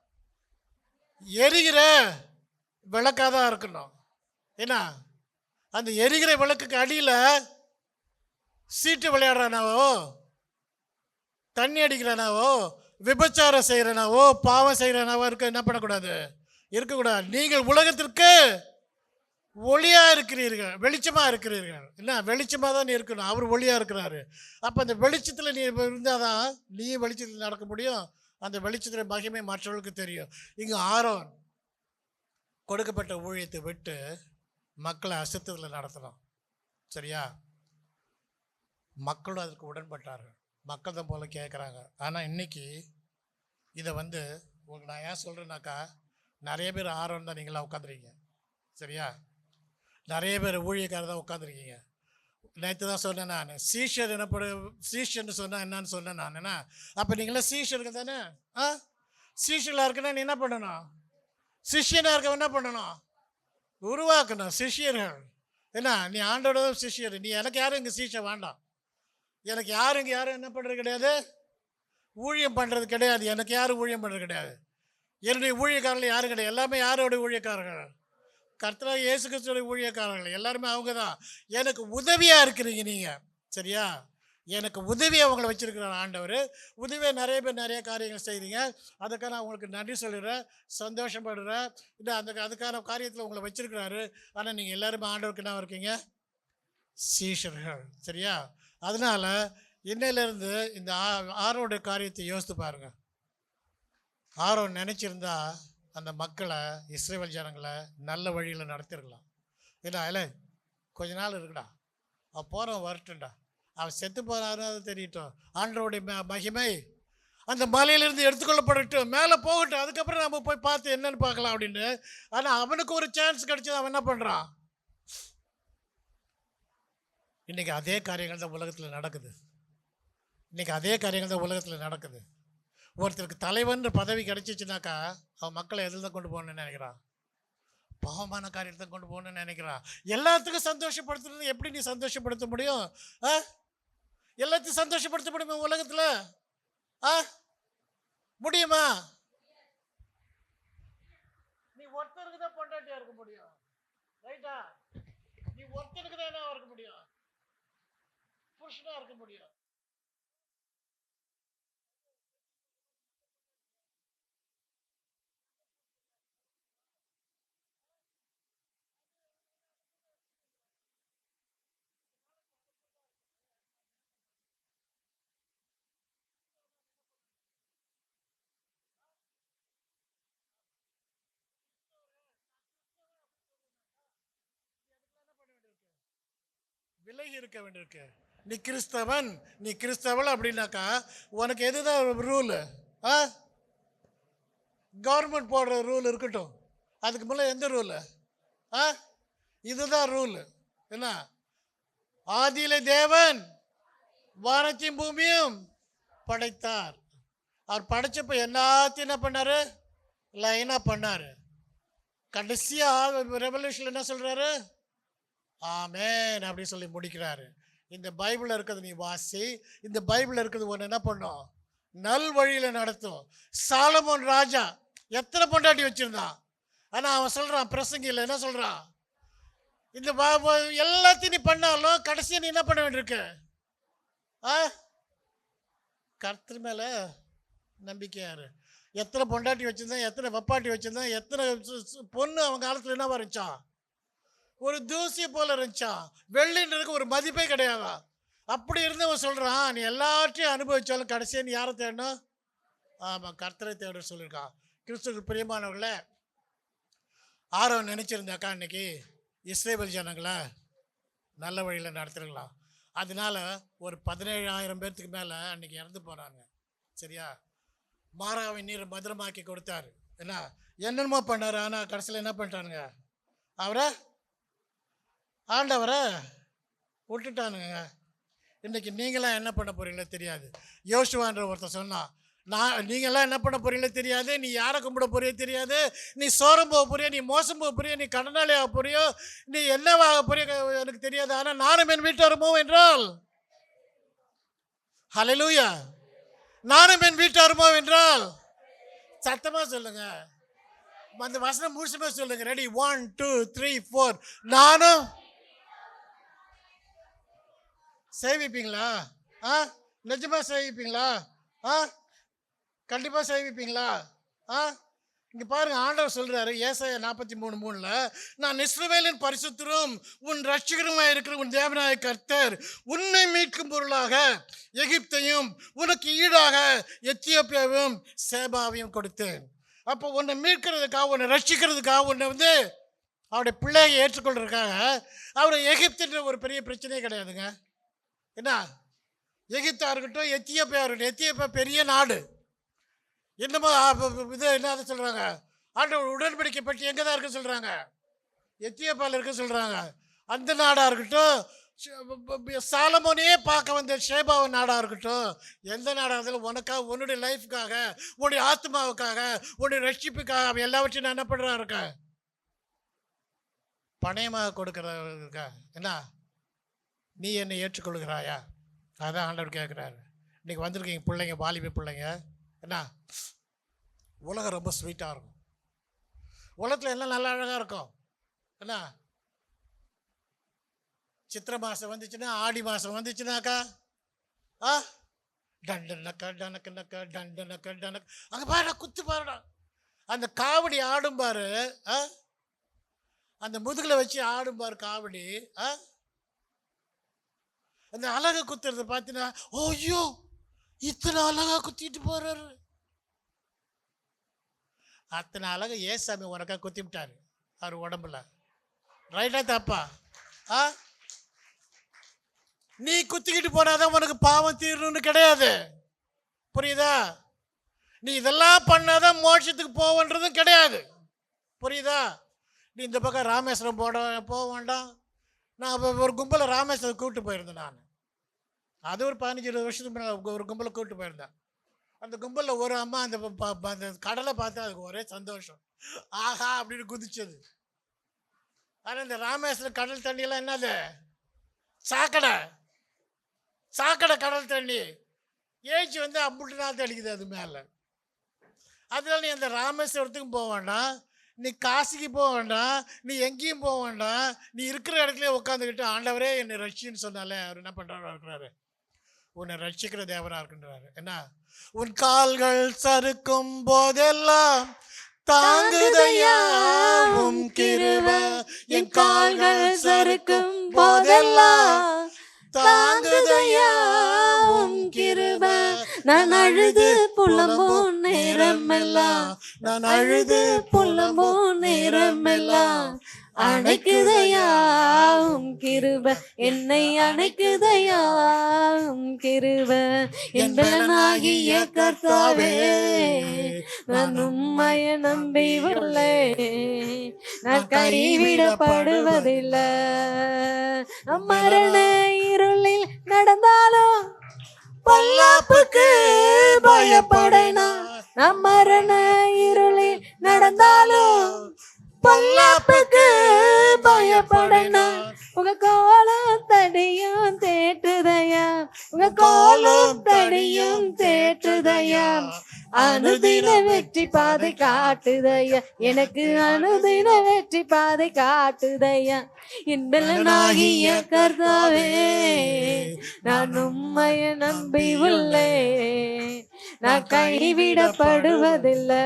எரிகிற விளக்காக தான் இருக்கணும். ஏன்னா அந்த எரிகிற விளக்குக்கு அடியில் சீட்டு விளையாடுறானாவோ, தண்ணி அடிக்கிறானாவோ, விபச்சாரம் செய்கிறானாவோ, பாவம் செய்கிறானாவோ என்ன பண்ணக்கூடாது, இருக்கக்கூடாது. நீங்கள் உலகத்திற்கு ஒளியாக இருக்கிறீர்கள், வெளிச்சமாக இருக்கிறீர்கள். என்ன வெளிச்சமாக தான் நீ இருக்கணும், அவர் ஒளியாக இருக்கிறாரு. அப்போ அந்த வெளிச்சத்தில் நீ இருந்தால் தான் நீ வெளிச்சத்தில் நடக்க முடியும். அந்த வெளிச்சத்தில் மகிமை மற்றவர்களுக்கு தெரியும். இங்கே ஆரோன் கொடுக்கப்பட்ட ஊழியத்தை விட்டு மக்களை அசுத்தத்தில் நடத்தணும். சரியா? மக்களும் அதுக்கு உடன்பட்டார்கள். மக்கள் தான் போல கேட்குறாங்க. ஆனால் இன்னைக்கு இதை உங்களுக்கு நான் ஏன் சொல்கிறேன்னாக்கா, நிறைய பேர் ஆர்வம் தான் நீங்களாம் உட்காந்துருக்கீங்க. சரியா? நிறைய பேர் ஊழியக்காரர் தான் உட்காந்துருக்கீங்க. நேற்று தான் சொன்னேன் நான், சீஷர் சீஷர்னு சொன்னால் என்னன்னு சொன்னேன் நான். என்ன அப்போ நீங்களாம் சீஷருக்கு தானே? சீஷர்களாக இருக்குன்னா நீ என்ன பண்ணணும்? சிஷியனாக இருக்க என்ன பண்ணணும்? உருவாக்கணும் சிஷியர்கள். என்ன நீ ஆண்டோட சிஷியர். நீ எனக்கு யாரும் இங்கே சீஷர் வேண்டாம். எனக்கு யாரும் என்ன பண்ணுறது கிடையாது, ஊழியம் பண்ணுறது கிடையாது. எனக்கு யாரும் ஊழியம் பண்ணுறது கிடையாது. என்னுடைய ஊழியக்காரர்கள் யாரும் கிடையாது. எல்லாமே யாரோடைய ஊழியக்காரர்கள்? கர்த்தராகிய இயேசு கிறிஸ்துவோடைய ஊழியக்காரர்கள். எல்லாருமே அவங்க தான். எனக்கு உதவியாக இருக்கிறீங்க நீங்கள். சரியா? எனக்கு உதவியாக அவங்கள வச்சுருக்கிறார் ஆண்டவர். உதவியாக நிறைய பேர் நிறைய காரியங்கள் செய்கிறீங்க. அதுக்காக நான் உங்களுக்கு நன்றி சொல்லிடுறேன், சந்தோஷப்படுறேன். இல்லை அதுக்கான காரியத்தில் உங்களை வச்சுருக்கிறாரு. ஆனால் நீங்கள் எல்லாருமே ஆண்டவருக்கு என்ன இருக்கீங்க? சீஷர்கள். சரியா? அதனால் இன்னையிலேருந்து இந்த ஆரோடைய காரியத்தை யோசித்து பாருங்கள். ஆரோன் நினச்சிருந்தா அந்த மக்களை, இஸ்ரவேல் ஜனங்களை நல்ல வழியில் நடத்திருக்கலாம். இல்லை கொஞ்ச நாள் இருக்குடா, அவன் போகிறவன் வரட்டும்டா, அவன் செத்து போகிறாரு தெரியட்டும், ஆண்டவருடைய மகிமை அந்த மலையிலிருந்து எடுத்துக்கொள்ளப்படட்டும், மேலே போகட்டும், அதுக்கப்புறம் நம்ம போய் பார்த்து என்னன்னு பார்க்கலாம் அப்படின்னு. ஆனால் அவனுக்கு ஒரு சான்ஸ் கிடைச்சது. அவன் என்ன பண்ணுறான்? இன்றைக்கி அதே காரியங்கள் தான் உலகத்தில் நடக்குது. ஒருத்தருக்கு தலைவன் பதவி கிடைச்சிச்சுனாக்கா அவன் மக்களை எதில் தான் கொண்டு போகணுன்னு நினைக்கிறான்? பாவமான காரியத்தை தான் கொண்டு போகணுன்னு நினைக்கிறான். எல்லாத்துக்கும் சந்தோஷப்படுத்துறது எப்படி நீ சந்தோஷப்படுத்த முடியும்? எல்லாத்தையும் சந்தோஷப்படுத்த முடியுமா உலகத்தில்? முடியுமா? நீ ஒருத்தருக்கு தான் பொண்டாட்டியா இருக்க முடியும். ரைட்டா? நீ ஒருத்தருக்கு தான் என்ன இருக்க முடியும்? புருஷனா இருக்க முடியும். விலகி இருக்க வேண்டியிருக்கு. நீ கிறிஸ்தவன், நீ கிறிஸ்தவள் அப்படின்னாக்கா உனக்கு எதுதான் ரூலு? கவர்மெண்ட் போடுற ரூல் இருக்கட்டும், அதுக்கு மேலே எந்த ரூலு? இதுதான் ரூலு. என்ன? ஆதியிலே தேவன் வானத்தையும் பூமியும் படைத்தார். அவர் படைச்சப்ப எல்லாத்தையும் என்ன பண்ணாரு? லைனாக பண்ணார். கடைசியாக ரெவல்யூஷன் என்ன சொல்கிறாரு? ஆமேன் அப்படின்னு சொல்லி முடிக்கிறாரு. இந்த பைபிளில் இருக்கிறது நீ வாசி. இந்த பைபிளில் இருக்கிறது ஒன்று என்ன பண்ணும்? நல் வழியில் நடத்தும். சாலமோன் ராஜா எத்தனை பொண்டாட்டி வச்சுருந்தான்? ஆனால் அவன் சொல்கிறான், பிரசங்கியில் என்ன சொல்கிறான்? இந்த எல்லாத்தையும் நீ பண்ணாலும் கடைசியாக நீ என்ன பண்ண வேண்டியிருக்கு? கர்த்தர் மேலே நம்பிக்கையாரு. எத்தனை பொண்டாட்டி வச்சுருந்தான், எத்தனை வப்பாட்டி வச்சுருந்தான், எத்தனை பொண்ணு அவன் காலத்தில் என்ன இருந்துச்சான்? ஒரு தூசி போல இருந்துச்சான். வெள்ளின்றதுக்கு ஒரு மதிப்பே கிடையாதா? அப்படி இருந்தவன் சொல்கிறான், நீ எல்லாத்தையும் அனுபவிச்சாலும் கடைசியாக நீ யாரை தேடணும்? ஆமாம், கர்த்தரை தேட சொல்லியிருக்கான். கிறிஸ்துவுக்கு பிரியமானவர்களே, ஆரோன் நினச்சிருந்தாக்கா இன்னைக்கு இஸ்ரவேல் ஜனங்களை நல்ல வழியில் நடத்திருக்கலாம். அதனால ஒரு 17,000 பேர்த்துக்கு மேலே அன்றைக்கி இறந்து போகிறாங்க. சரியா? மாறாவின் நீரை பத்திரமாக்கி கொடுத்தாரு. என்னென்னமோ பண்ணார். ஆனால் கடைசியில் என்ன பண்ணிட்டானுங்க? ஆண்டவரை விட்டுட்டானுங்க. இன்றைக்கி நீங்களாம் என்ன பண்ண போகிறீங்களோ தெரியாது. யோசுவான்ற ஒருத்தர் சொன்னான், நீங்களாம் என்ன பண்ண போகிறீங்களோ தெரியாது, நீ யாரை கும்பிட போறியோ தெரியாது, நீ சோரம் போக போறியோ, நீ மோசம் போக போறியோ, நீ கடனாளி ஆக போறியோ, நீ என்னவாக போறியோ எனக்கு தெரியாது. ஆனால் நானும் என் வீட்டாரும் போவோம் என்றால், ஹல்லேலூயா, நானும் என் வீட்டாரும் போவோம் என்றால் சத்தமாக சொல்லுங்க. அந்த வசனம் முழுசுமே சொல்லுங்க. ரெடி? 1 2 3 4. நானும் சேவிப்பீங்களா? நிஜமாக சேவிப்பீங்களா? கண்டிப்பாக சேவிப்பீங்களா? இங்கே பாருங்கள், ஆண்டவர் சொல்கிறாரு ஏசாயா 43:3, நான் இஸ்ரவேலின் பரிசுத்தரும் உன் ரட்சகருமாய் இருக்கிற உன் தேவனாய கர்த்தர் உன்னை மீட்கும் பொருளாக எகிப்தையும் உனக்கு ஈடாக எத்தியோப்பியாவையும் சேபாவையும் கொடுத்தேன். அப்போ உன்னை மீட்கிறதுக்காக, உன்னை ரட்சிக்கிறதுக்காக, உன்னை அவருடைய பிள்ளையை ஏற்றுக்கொள்றதுக்காக அவர் எகிப்துன்ற ஒரு பெரிய பிரச்சனையே கிடையாதுங்க. என்ன, எகிப்தா இருக்கட்டும், எத்தியோப்பியா இருக்கட்டும், எத்தியோப்பியா பெரிய நாடு. என்னமோ இது என்ன சொல்கிறாங்க, ஆண்டவர் உடன்படிக்கை பற்றி எங்கே தான் இருக்க சொல்கிறாங்க, எத்தியோப்பியாவில் இருக்க சொல்கிறாங்க. அந்த நாடாக இருக்கட்டும், சாலமோனையே பார்க்க வந்த ஷேபாவின் நாடாக இருக்கட்டும், எந்த நாடாக இருந்தாலும் உனக்காக, உன்னுடைய லைஃபுக்காக, உன்னுடைய ஆத்மாவுக்காக, உன்னுடைய ரட்சிப்புக்காக அவன் எல்லாவற்றையும் நான் என்ன பண்ணுறா இருக்கேன், பணயமாக கொடுக்குறா. என்ன, நீ என்னை ஏற்றுக்கொள்கிறாயா? அதான் ஆண்டவர் கேட்குறாரு. இன்றைக்கி வந்திருக்கீங்க பிள்ளைங்க, வாலிப பிள்ளைங்க. என்ன, உலகம் ரொம்ப ஸ்வீட்டாக இருக்கும், உலகத்தில் எல்லாம் நல்லா அழகாக இருக்கும். என்ன, சித்திரை மாதம் வந்துச்சுன்னா, ஆடி மாதம் வந்துச்சுனாக்கா டண்டனக்கா டனக்கு நக்கா டண்டனக்கா டனக்கு, அங்கே பாருடா, குத்து பாருடா, அந்த காவடி ஆடும் பாரு, அந்த முதுகில் வச்சு ஆடும் பாரு காவடி. அந்த அழகை குத்துறது பார்த்தீங்கன்னா, ஐயோ இத்தனை அழகா குத்திட்டு போறாரு. அத்தனை அழகை ஏசாமி உனக்கா குத்தி விட்டாரு அவர் உடம்புல. ரைட்டா தப்பா? நீ குத்திக்கிட்டு போனாதான் உனக்கு பாவம் தீரணும்னு கிடையாது, புரியுதா? நீ இதெல்லாம் பண்ணாதான் மோட்சத்துக்கு போவன்றதும் கிடையாது, புரியுதா? நீ இந்த பக்கம் ராமேஸ்வரம் போக வேண்டாம். நான் ஒரு கும்பலை ராமேஸ்வரம் கூப்பிட்டு போயிருந்தேன். நான் அது ஒரு 15-20 வருஷத்துக்கு முன்னாடி ஒரு கும்பலை கூப்பிட்டு போயிருந்தேன். அந்த கும்பலில் ஒரு அம்மா அந்த கடலை பார்த்து அதுக்கு ஒரே சந்தோஷம், ஆஹா அப்படின்னு குதிச்சது. ஆனால் இந்த ராமேஸ்வரம் கடல் தண்ணியெல்லாம் என்னது, சாக்கடை சாக்கடை கடல் தண்ணி ஏச்சி வந்து அம்புட்டு நாள் அடிக்குது அது மேலே. அதனால நீ அந்த ராமேஸ்வரத்துக்கும் போக வேண்டாம், நீ காசிக்கு போக வேண்டாம், நீ எங்கேயும் போக வேண்டாம். நீ இருக்கிற இடத்துல உட்காந்துக்கிட்டு ஆண்டவரே என்னை ரட்சின்னு சொன்னாலே அவர் என்ன பண்ணுறாரு இருக்கிறாரு, உன்னை ரட்சிக்கிற தேவனாக இருக்கின்றாரு. என்ன, உன் கால்கள் சறுக்கும் போதெல்லாம் தாங்குதையா உம் கிருபை, என் கால்கள் சறுக்கும் போதெல்லாம் தாங்குதையா உம் கிருபை, நான் அழுது புலம்பும் நேரமெல்லாம், நான் அழுது புலம்பும் நேரமெல்லாம் அணைக்குதையா உம் கிருபை, என்னை அணைக்குதையா உம் கிருபை. என் பலனாகிய கர்த்தாவே, நான் உம்மைய நம்பி உள்ளேன், நான் கைவிடப்படுவதில்லை. மரண இருளில் நடந்தாலும் பொல்லாப்புக்கு பயப்படனா, நான் மரண இருளில் நடந்தாலும் பொல்லாப்புக்கு பயப்படனா. உங்க கோலம் தடியும் தேற்றுதையா, உங்க கோலம் தடியும் தேற்றுதையா, அனுதின வெற்றி பாதை காட்டுதையா, எனக்கு அனுதின வெற்றி பாதை காட்டுதையா. என் பலனாகிய கர்த்தாவே, நான் உம்மைய நம்பி உள்ளேன், நான் கைவிடப்படுவதில்லை.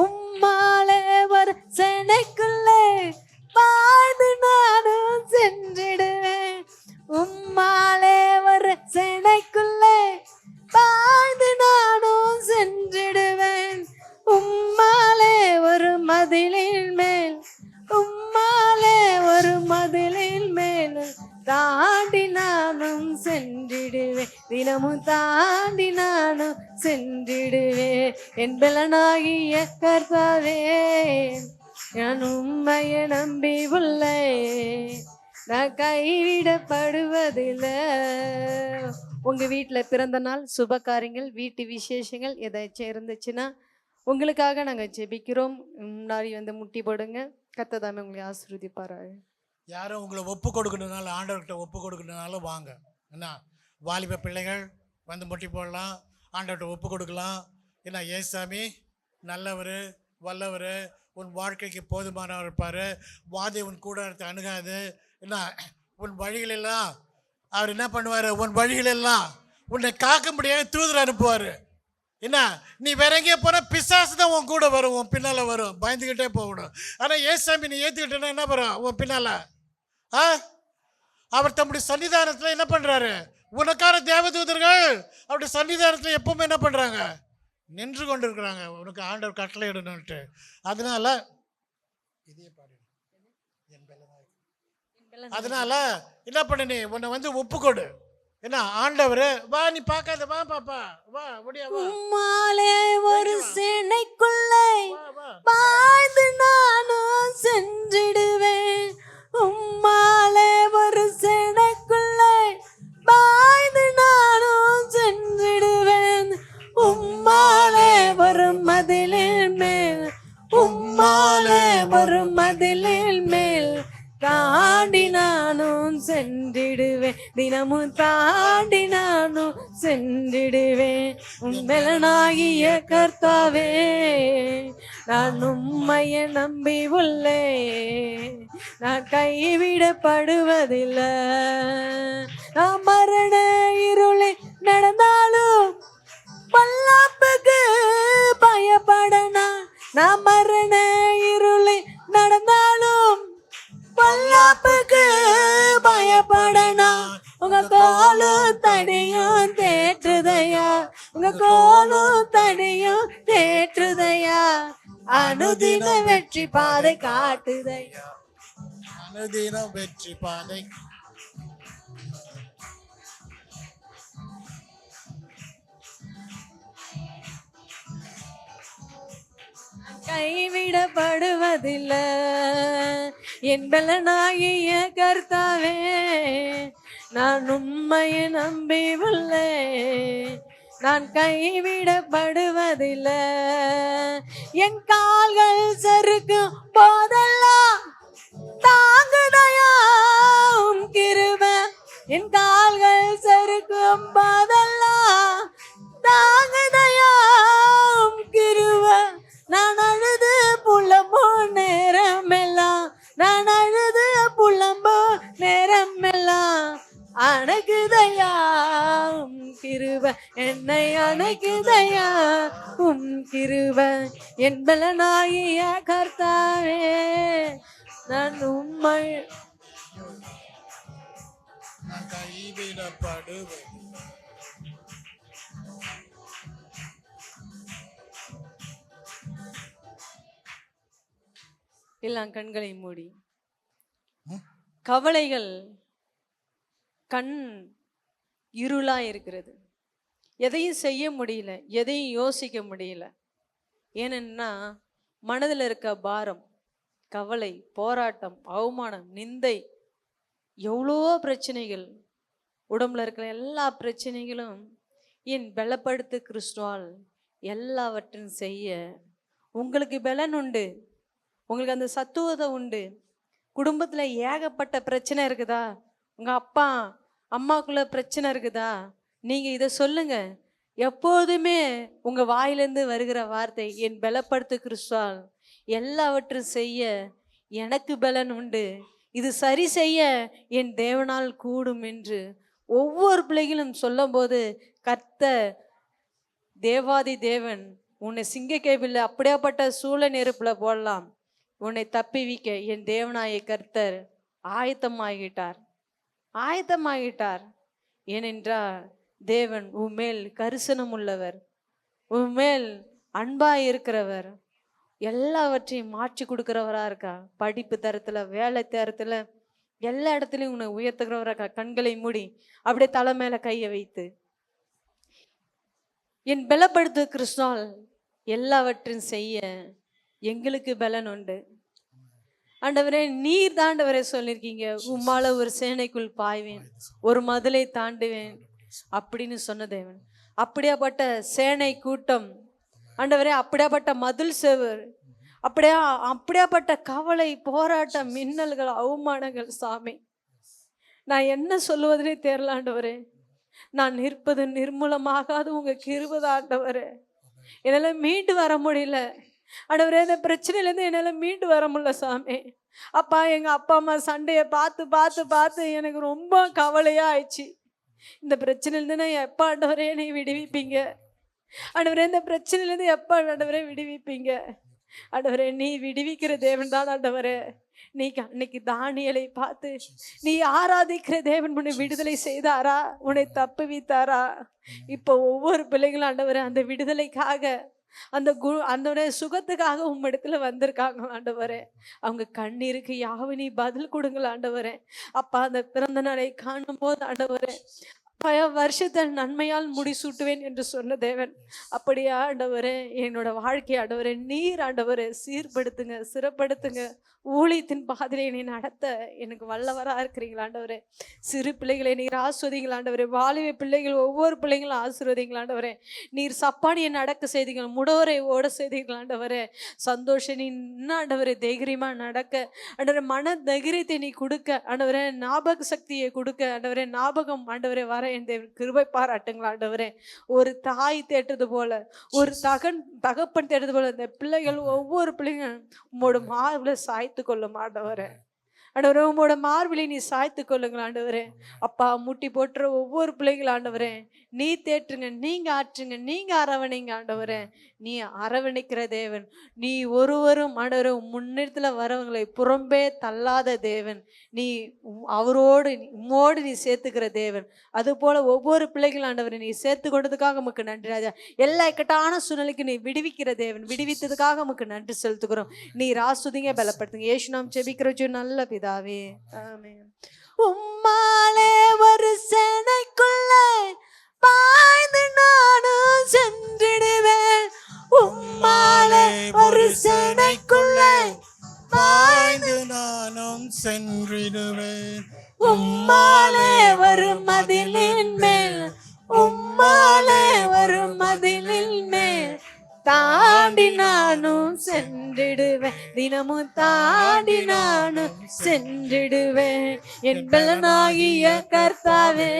உம்மாலே ஒரு செனைக்குள்ளே வாழ்ந்து நானும் சென்றிடுவேன், உம்மாலே ஒரு செனைக்குள்ளே வாழ்ந்து நானும் சென்றிடுவேன். உம்மாலே ஒரு மதிலின் மேல், உம்மாலே ஒரு மதிலின் மேல் தாண்டி நானும் சென்றிடுவேன், தினமும் தாண்டி நானும் சென்றிடுவேன். என் பலனாகிய கர்த்தாவே, நான் உம்மைய நம்பி உள்ளேன், நான் கைவிடப்படுவதில்லை. உங்கள் வீட்டில் பிறந்த நாள், சுப காரியங்கள், வீட்டு விசேஷங்கள் ஏதாச்சும் இருந்துச்சுன்னா உங்களுக்காக நாங்கள் ஜெபிக்கிறோம். முன்னாடி வந்து முட்டி போடுங்க. கர்த்தர் உங்களை ஆசீர்வதிப்பார். யாரும் உங்களை ஒப்பு கொடுக்கணுனால, ஆண்டவர்கிட்ட ஒப்பு கொடுக்கணுனால வாங்க. என்ன, வாலிப பிள்ளைகள் வந்து முட்டி போடலாம், ஆண்டவர்கிட்ட ஒப்பு கொடுக்கலாம். என்ன, ஏசாமி நல்லவர், வல்லவர், உன் வாழ்க்கைக்கு போதுமானவர் இருப்பார், வாதை உன் கூடாரத்தை அணுகாது. என்ன, உன் வழிகளெல்லாம் அவர் என்ன பண்ணுவார், உன் வழிகளெல்லாம் உன்னை காக்க முடியாது தூதர் அனுப்புவார். என்ன, நீ வேற எங்கேயே போனால் பிசாசு தான் உன் கூட வரும், உன் பின்னால் வரும், பயந்துக்கிட்டே போகணும். ஆனால் ஏசாமி நீ ஏற்றுக்கிட்டேன்னா என்ன வரும் உன் பின்னால்? அவர் தம்முடைய சன்னிதானத்தில் என்ன பண்ணுறாரு, உனக்கான தேவதூதர்கள் அவருடைய சன்னிதானத்தில் எப்பவுமே என்ன பண்ணுறாங்க, நின்று கொண்டு இருக்கிறாங்க, உனக்கு ஆண்டவர் கட்டளை இடணுன்ட்டு. அதனால இதே பாடு. அதனால என்ன பண்ணு, நீ உன்னை வந்து ஒப்பு கொடு. என்ன ஆண்டவர், வா நீ பார்க்காத, வா பாப்பா, வா முடியா, வா உம்மாலே ஒரு சேனைக்குள்ளே வா வா. பாய்ந்து நானும் சென்றிடுவேன். உம்மாலே ஒரு சேனைக்குள்ளே பாய்ந்து நானும் சென்றிடுவேன். உம்மாலே ஒரு மதிலின் மேல், உம்மாலே ஒரு மதிலின் மேல் தாண்டி நானும் சென்றிடுவேன். தினமும் தாண்டி நானும் சென்றிடுவேன். உண்மையனாகிய கர்த்தாவே, நான் உம்மைய நம்பி உள்ளேன். நான் கைவிடப்படுவதில்லை. நான் மரண இருளை நடந்தாலும் பல்லாப்புக்கு பயப்படனா. நான் மரண இருளை நடந்தாலும் பல்லாப்புக்கு பயப்படனா. உங்க கோலும் தடையும் தேற்றுதையா, உங்க கோலும் தடையும் தேற்றுதையா. அனுதின வெற்றி பாதை காட்டுதையா, அனுதினம் வெற்றி பாதை. கைவிடப்படுவதில்லை. என் பலனாகிய கர்த்தாவே, நான் உம்மையை நம்பி உள்ளேன். நான் கைவிடப்படுவதில்லை. என் கால்கள் சறுக்கும் போதெல்லாம் தாங்குதையா உம் கிருபை. என் கால்கள் சறுக்கும் போதெல்லாம் தாங்குதையா உம் கிருபை. நான் அழுது புலம்போ நேரமெல்லாம், நான் அழுது புலம்போ நேரமெல்லாம் அணைக்குதையா உம் கிருபை. என்னை அணைக்குதையா உம் கிருபை. என் பலனாகிய கர்த்தாவே, நான் உம்மை நான் கைவிடப்படுவது. எல்லாம் கண்களை மூடி. கவலைகள் கண் இருளா இருக்கிறது. எதையும் செய்ய முடியல, எதையும் யோசிக்க முடியல. ஏனென்னா மனதில் இருக்க பாரம், கவலை, போராட்டம், அவமானம், நிந்தை, எவ்வளோ பிரச்சனைகள். உடம்புல இருக்கிற எல்லா பிரச்சனைகளும் என் பலப்படுத்து கிறிஸ்துவால் எல்லாவற்றையும் செய்ய உங்களுக்கு பலன் உண்டு. உங்களுக்கு அந்த சத்துவத்தை உண்டு. குடும்பத்தில் ஏகப்பட்ட பிரச்சனை இருக்குதா? உங்கள் அப்பா அம்மாக்குள்ள பிரச்சனை இருக்குதா? நீங்கள் இதை சொல்லுங்க. எப்போதுமே உங்கள் வாயிலேருந்து வருகிற வார்த்தை, என் பலப்படுத்து கிறிஸ்துவால் எல்லாவற்றையும் செய்ய எனக்கு பலன் உண்டு, இது சரி செய்ய என் தேவனால் கூடும் என்று ஒவ்வொரு பிள்ளைகளும் சொல்லும்போது, கர்த்தர் தேவாதி தேவன் உன்னை சிங்கக்கேபில் அப்படியாப்பட்ட சூழ நெருப்பில் போடலாம். உன்னை தப்பிவிக்க என் தேவனாய கர்த்தர் ஆயத்தமாகிட்டார். ஏனென்றால் தேவன் உம்மேல் கரிசனம் உள்ளவர், உம்மேல் அன்பாய் இருக்கிறவர், எல்லாவற்றையும் மாற்றி கொடுக்கிறவரா இருக்கா. படிப்பு தரத்துல, வேலை தரத்துல, எல்லா இடத்துலையும் உன்னை உயர்த்துகிறவரா இருக்கா. கண்களை மூடி அப்படியே தலை மேல கையை வைத்து, என் பலப்படுத்து கிறிஸ்துவால் எல்லாவற்றையும் செய்ய எங்களுக்கு பலன் உண்டு. ஆண்டவரே, நீர் தாண்டவரே சொல்லியிருக்கீங்க, உம்மால ஒரு சேனைக்குள் பாய்வேன், ஒரு மதிலை தாண்டுவேன் அப்படின்னு சொன்ன தேவன். அப்படியாப்பட்ட சேனை கூட்டம் ஆண்டவரே, அப்படியாப்பட்ட மதில் செவர், அப்படியாப்பட்ட கவலை, போராட்டம், மின்னல்கள், அவமானங்கள். சாமி, நான் என்ன சொல்லுவதுனே தெரியல ஆண்டவரே. நான் நிற்பது நிர்மூலமாகாது உங்க கிருபை ஆண்டவரே. என்னால் மீண்டு வர முடியல ஆண்டவரே. இந்த பிரச்சனையிலேருந்து என்னால் மீண்டு வர முடியல சாமி. அப்பா, எங்கள் அப்பா அம்மா சண்டையை பார்த்து பார்த்து பார்த்து எனக்கு ரொம்ப கவலையாக ஆயிடுச்சு. இந்த பிரச்சனையிலேருந்து நான் எப்போ ஆண்டவரே என்னை விடுவிப்பீங்க ஆண்டவரே? இந்த பிரச்சனையிலேருந்து எப்போ ஆண்டவரே விடுவிப்பீங்க ஆண்டவரே? நீ விடுவிக்கிற தேவன் தான் ஆண்டவரே. நீ அன்னைக்கு தானியலை பார்த்து நீ ஆராதிக்கிற தேவன் உன்னை விடுதலை செய்தாரா, உன்னை தப்புவித்தாரா? இப்போ ஒவ்வொரு பிள்ளைகளும் ஆண்டவரே அந்த விடுதலைக்காக அந்த சுகத்துக்காக உம்மிடத்துல வந்திருக்காங்க ஆண்டவரே. அவங்க கண்ணீருக்கு யாவை பதில் கொடுங்கள் ஆண்டவரே. அப்பா, அந்த பிறந்த நாளை காணும் போது ஆண்டவரே, வருஷத்தை நன்மையால் முடிசூட்டுவேன் என்று சொன்ன தேவன், அப்படியா ஆண்டவரே என்னோட வாழ்க்கை ஆண்டவரே நீர் ஆண்டவரே சீர்படுத்துங்க, சிறப்படுத்துங்க. ஊழியத்தின் பாதையிலே நீ நடத்த எனக்கு வல்லவரா இருக்கிறீங்களா ஆண்டவரே. சிறு பிள்ளைகளை நீர் ஆசிர்வதிங்கள் ஆண்டவரே. வாலிப பிள்ளைகள் ஒவ்வொரு பிள்ளைங்களும் ஆசீர்வதிங்கள் ஆண்டவரே. நீர் சப்பானியை நடக்க செய்தீங்கள், முடவரை ஓட செய்தீர்கள் ஆண்டவரே. சந்தோஷம் நீ இன்னும் ஆண்டவரே தைரியமா நடக்க ஆண்டவரே, மன தைரியத்தை நீ கொடுக்க ஆண்டவரே, ஞாபக சக்தியை கொடுக்க ஆண்டவரே, ஞாபகம் ஆண்டவரே வர என் கிருபை பாராட்டுங்கள் ஆண்டவரே. ஒரு தாய் தேட்டது போல, ஒரு தகப்பன் தேட்டது போல இந்த பிள்ளைகள் ஒவ்வொரு பிள்ளைங்களும் உம்மோட மார்பில் சாய்த்து கொள்ளும் ஆண்டவரே. ஆண்டவரே, உம்மோட மார்பிலை நீ சாய்த்து கொள்ளுங்கள் ஆண்டவரே. அப்பா, முட்டி போட்டுற ஒவ்வொரு பிள்ளைகள் ஆண்டவரே நீ தேற்றுங்க, நீங்க ஆற்றுங்க, நீங்க அரவணைங்க ஆண்டவரே. நீ அரவணைக்கிற தேவன். நீ ஒருவரும் ஆண்டவரே முன்னிடத்துல வரவங்களை புறம்பே தள்ளாத தேவன். நீ அவரோடு உம்மோடு நீ சேர்த்துக்கிற தேவன். அது போல ஒவ்வொரு பிள்ளைகள் ஆண்டவரை நீ சேர்த்து கொண்டதுக்காக உமக்கு நன்றி ராஜா. எல்லா இக்கட்டான சூழ்நிலைக்கு நீ விடுவிக்கிற தேவன். விடுவித்ததுக்காக உமக்கு நன்றி செலுத்துகிறோம். நீ ராசுதிங்க பலப்படுத்துங்க. ஏசு நாம் ஜெபிக்கிறோம் நல்ல பிதாவே, ஆமென். உம்மாலே ஒரு சேனைக்குள்ளே பாய்ந்து நானும் சென்றிடுவேன். உம்மாலே ஒரு சேனைக்குள்ளே பாய்ந்து நானும் சென்றிடுவேன். உம்மாலே ஒரு மதிலின் மேல், உம்மாலே ஒரு மதிலின் மேல் தாண்டி நானும் சென்றிடுவேன். தினமும் தாண்டி நானும் சென்றிடுவேன். என் பலனாகிய கர்த்தாவே,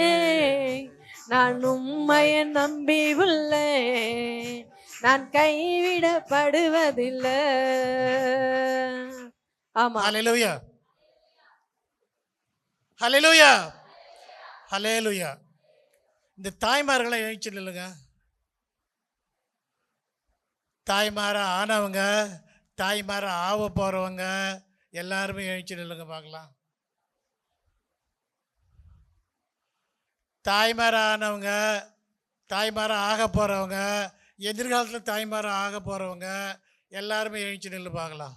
நான் உம்மையை நம்பி உள்ளேன். நான் கைவிடப்படுவதில்லை. ஆமா. ஹல்லேலூயா, ஹல்லேலூயா, ஹல்லேலூயா. இந்த தாய்மார்களை எழுச்சி இல்லைங்க. தாய்மார ஆனவங்க, தாய்மார ஆக போகிறவங்க எல்லாருமே எழுச்சி இல்லைங்க பார்க்கலாம். தாய்மார ஆனவங்க, தாய்மார ஆக போகிறவங்க, எதிர்காலத்தில் தாய்மார ஆக போகிறவங்க எல்லாருமே எழுச்சி நில்லு பார்க்கலாம்.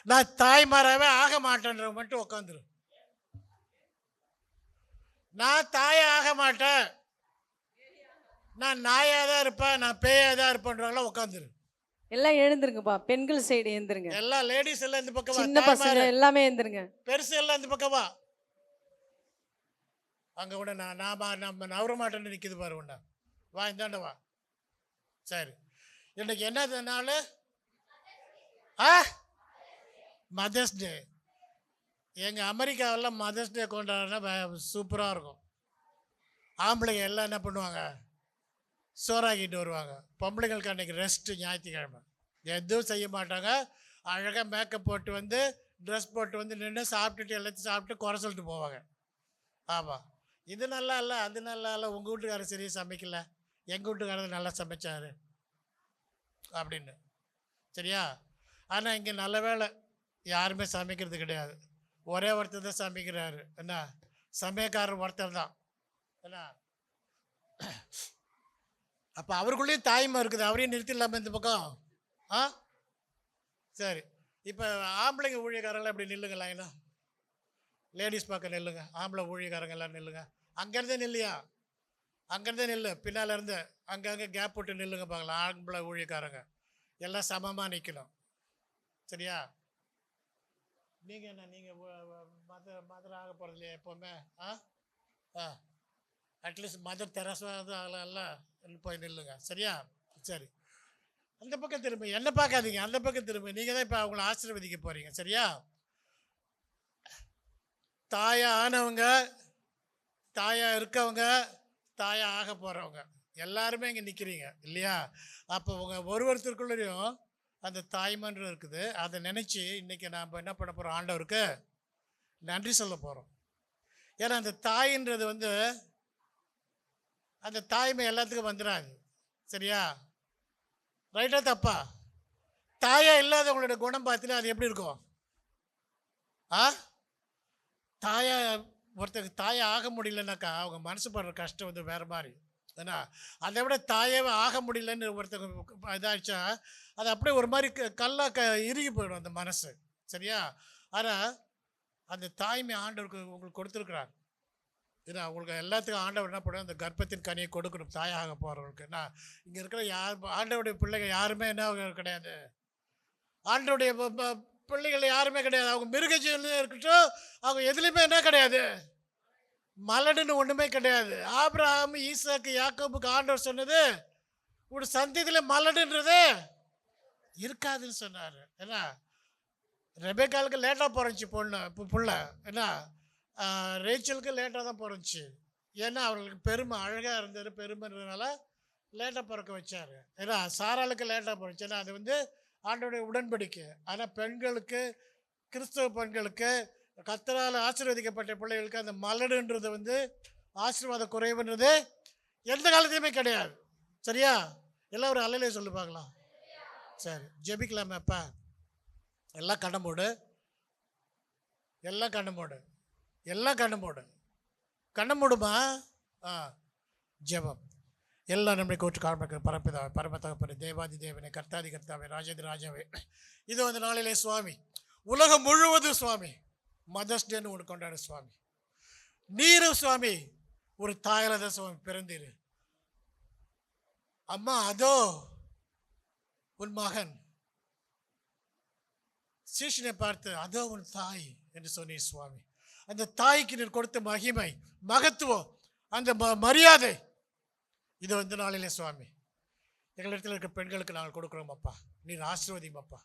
நான் தாய்மாராகவே ஆக மாட்டேன்றவங்க மட்டும் உட்காந்துரு. நான் தாயை ஆக மாட்டேன், நான் நாயாக தான் இருப்பேன், நான் பேயாக தான் இருப்பேன்றவங்களாம் உட்காந்துரு. எல்லாம் எழுந்துருங்கப்பா. பெண்கள் சைடு எழுந்துருங்க. எல்லாம் லேடிஸ் எல்லாம் இந்த பக்கம் வா. சின்ன பசங்க எல்லாமே எழுந்துருங்க. பெருசு எல்லாம் இந்த பக்கம் வா. அங்கே கூட நம்ம நவர மாட்டேன்னு நிற்கிது பாரு. உண்டா வா, இந்தாண்ட வா. சரி, இன்னைக்கு என்னது நாள்? Mother's day. எங்கள் அமெரிக்காவெல்லாம் மதர்ஸ் டே கொண்டாடுனா சூப்பராக இருக்கும். ஆம்பளைங்க எல்லாம் என்ன பண்ணுவாங்க, சோறாக்கிட்டு வருவாங்க. பொம்பளைங்களுக்கு அன்றைக்கி ரெஸ்ட்டு, ஞாயிற்றுக்கிழமை எதுவும் செய்ய மாட்டாங்க. அழகாக மேக்கப் போட்டு வந்து, ட்ரெஸ் போட்டு வந்து நின்று சாப்பிட்டுட்டு எல்லாத்தையும் சாப்பிட்டு குறை சொல்லிட்டு போவாங்க. ஆமாம், இது நல்லா இல்லை, அது நல்லா இல்லை, உங்கள் வீட்டுக்காரர் சரியாக சமைக்கல, எங்கள் வீட்டுக்காரர் நல்லா சமைச்சார் அப்படின்னு. சரியா? ஆனால் இங்கே நல்ல வேலை யாருமே சமைக்கிறது கிடையாது. ஒரே ஒருத்தர் தான் சமைக்கிறாரு. என்ன, சமயக்காரர் ஒருத்தர் தான். என்ன, அப்போ அவருக்குள்ளேயும் தாய்மை இருக்குது. அவரையும் நிறுத்திடலாமா இந்த பக்கம்? சரி, இப்போ ஆம்பளைங்க ஊழியக்காரங்களாம் இப்படி நில்லுங்க லைனா. லேடிஸ் பக்கம் நில்லுங்க, ஆம்பளை ஊழியக்காரங்க எல்லாம் நில்லுங்க. அங்கேருந்தே நில்லையா, அங்கேருந்தே நில்லு. பின்னால் இருந்து அங்கங்கே கேப் போட்டு நில்லுங்க பார்க்கலாம். ஆம்பளை ஊழியக்காரங்க எல்லாம் சமமாக நிற்கணும். சரியா? நீங்கள் என்ன, நீங்கள் மதர் ஆக போகிறது இல்லையா எப்போவுமே? அட்லீஸ்ட் மதர் தெரசாவது ஆகலாம்ல, போய் நில்லுங்க. சரியா? சரி, அந்த பக்கம் திரும்ப, என்ன பார்க்காதீங்க, அந்த பக்கம் திரும்ப. நீங்கள் தான் இப்போ அவங்கள ஆசீர்வதிக்க போகிறீங்க. சரியா? தாயா ஆனவங்க, தாயா இருக்கவங்க, தாயா ஆக போகிறவங்க எல்லாருமே இங்கே நிற்கிறீங்க இல்லையா? அப்போ உங்கள் ஒருத்தருக்குள்ளேயும் அந்த தாய்மன்றம் இருக்குது. அதை நினச்சி இன்றைக்கி நாம் என்ன பண்ண போகிறோம், ஆண்டவருக்கு நன்றி சொல்ல போகிறோம். ஏன்னா அந்த தாயின்றது வந்து, அந்த தாய்மை எல்லாத்துக்கும் வந்துடாது. சரியா? ரைட்டா தப்பா? தாயா இல்லாதவங்களோட குணம் பார்த்தீங்கன்னா அது எப்படி இருக்கும்? தாயா ஒருத்தருக்கு தாயா ஆக முடியலனாக்கா அவங்க மனசு படுற கஷ்டம் வந்து வேறு மாதிரி ஏன்னா அதை விட தாயாவே ஆக முடியலன்னு ஒருத்தங்க இதாச்சா அது அப்படியே ஒரு மாதிரி கல்லாக இறுகி போயிடும் அந்த மனசு. சரியா? ஆனால் அந்த தாய்மை ஆண்டவருக்கு உங்களுக்கு கொடுத்துருக்குறாங்க. ஏன்னா உங்களுக்கு எல்லாத்துக்கும் ஆண்டவர் என்ன பண்ணுவோம், அந்த கர்ப்பத்தின் கனியை கொடுக்கணும் தாயாக போகிறவங்களுக்கு. ஏன்னா இங்கே இருக்கிற ஆண்டவருடைய பிள்ளைகள் யாருமே என்ன கிடையாது, ஆண்டவருடைய பிள்ளைகள் யாருமே கிடையாது. அவங்க மிருக ஜீவன்லையும் இருக்கட்டும், அவங்க எதுலேயுமே என்ன கிடையாது, மலடுன்னு ஒன்றுமே கிடையாது. ஆபிரகாம், ஈசாக்கு, யாக்கோபுக்கு ஆண்டவர் சொன்னது ஒரு சந்ததியில் மலடுன்றது இருக்காதுன்னு சொன்னார். ஏன்னா ரெபேக்காலுக்கு லேட்டாக பிறந்துச்சு புள்ள. ஏன்னா ரேச்சலுக்கு லேட்டாக தான் பிறந்துச்சு. ஏன்னா அவர்களுக்கு பெருமை, அழகாக இருந்தது, பெருமைன்றதுனால லேட்டாக பிறக்க வச்சார். ஏன்னா சாராளுக்கு லேட்டாக பிறந்துச்சு. ஏன்னா அது ஆண்டோடைய உடன்படிக்கை. ஆனால் பெண்களுக்கு, கிறிஸ்தவ பெண்களுக்கு, கர்த்தரால் ஆசீர்வதிக்கப்பட்ட பிள்ளைகளுக்கு அந்த மலடுன்றது ஆசீர்வாத குறைவுன்றது எந்த காலத்தையுமே கிடையாது. சரியா? எல்லாம் ஒரு அலையிலே சொல்லி பார்க்கலாம். சரி, ஜெபிக்கலாமேப்பா. எல்லாம் கண்ணை மூடு, எல்லாம் கண்ணை மூடு, எல்லாம் கண்ணை மூடு, கண்ணை மூடுமா. ஜெபம். எல்லாம் நம்மை கூட்டு காரண பரப்பிதாவே, பரமத்தகப்பனே, தேவாதி தேவனே, கர்த்தாதி கர்த்தாவே, ராஜாதி ராஜாவே, இது நாளிலே சுவாமி உலகம் முழுவதும் சுவாமி மதர்ஸ் டேன்னு ஒன்று கொண்டாடு சுவாமி. நீரும் சுவாமி ஒரு தாயில தான் சுவாமி பிறந்தீரு. அம்மா அதோ உன் மகன், சீஷனை பார்த்து அதோ உன் தாய் என்று சொன்னீர் சுவாமி. அந்த தாய்க்கு நீர் கொடுத்த மகிமை, மகத்துவம், அந்த மரியாதை இது நாளிலே சுவாமி எங்களிடத்தில் இருக்க பெண்களுக்கு நாங்கள் கொடுக்குறோம் அப்பா. நீர் ஆசீர்வதியும் அப்பா.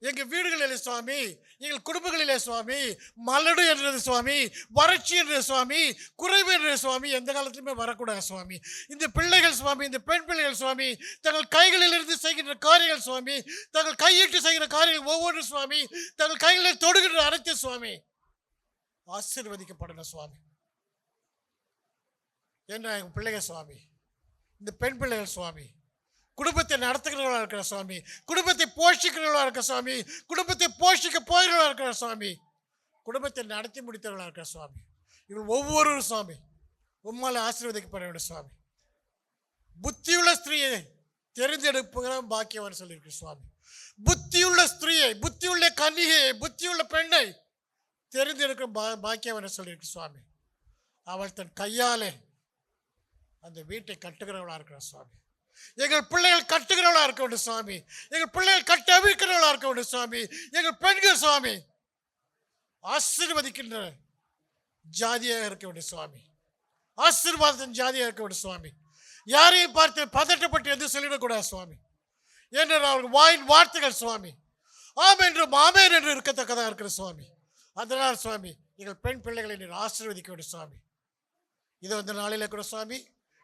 எங்கள் வீடுகளிலே சுவாமி, எங்கள் குடும்பங்களிலே சுவாமி மலடு என்றது சுவாமி, வறட்சி என்றது சுவாமி, குறைவு என்றது சுவாமி எந்த காலத்திலுமே வரக்கூடாது சுவாமி. இந்த பிள்ளைகள் சுவாமி, இந்த பெண் பிள்ளைகள் சுவாமி தங்கள் கைகளிலிருந்து செய்கின்ற காரியங்கள் சுவாமி, தங்கள் கையிட்டு செய்கிற காரியங்கள் ஒவ்வொரு சுவாமி தங்கள் கைகளில் தொடுகின்ற அனைத்து சுவாமி ஆசீர்வதிக்கப்படணும் சுவாமி. என்ற எங்கள் பிள்ளைகள் சுவாமி, இந்த பெண் பிள்ளைகள் சுவாமி குடும்பத்தை நடத்துகிறவர்களாக இருக்கிற சுவாமி, குடும்பத்தை போஷிக்கிறவர்களாக இருக்கிற சுவாமி, குடும்பத்தை போஷிக்க போகிறவர்களாக இருக்கிற சுவாமி, குடும்பத்தை நடத்தி முடித்தவர்களாக இருக்கிற சுவாமி, இவர்கள் ஒவ்வொரு சுவாமி உம்மால் ஆசீர்வதிக்கப்பட வேண்டும் சுவாமி. புத்தியுள்ள ஸ்திரீயை தெரிந்தெடுப்புகிற பாக்கியவான் சொல்லியிருக்கு சுவாமி. புத்தியுள்ள ஸ்திரீயை, புத்தியுள்ள கன்னிகையை, புத்தியுள்ள பெண்ணை தெரிந்தெடுக்கிற பாக்கியவான் சொல்லியிருக்கு சுவாமி. அவள் தன் கையாலே அந்த வீட்டை கட்டுகிறவளாக இருக்கிற சுவாமி. எங்கள் பிள்ளைகள் கட்டுகிறவளாக இருக்க வேண்டும் சுவாமி. எங்கள் பிள்ளைகள் கட்ட அவிழ்க்கிறவளாக இருக்க வேண்டும் சுவாமி. எங்கள் பெண்கள் சுவாமி ஆசீர்வதிக்கின்ற ஜாதியாக இருக்க வேண்டும் சுவாமி. ஆசீர்வாதத்தின் ஜாதியாக இருக்க வேண்டும் சுவாமி. யாரையும் பார்த்து பதட்டப்பட்டு எதுவும் சொல்லிடக்கூடாது சுவாமி. ஏனென்றால் அவர்கள் வாயின் வார்த்தைகள் சுவாமி ஆம் என்றும் ஆமேன் என்று இருக்கத்தக்கதாக இருக்கிற சுவாமி. அதனால் சுவாமி எங்கள் பெண் பிள்ளைகளை நீர் ஆசீர்வதிக்க வேண்டும் சுவாமி. இது நாளில் கூட சுவாமி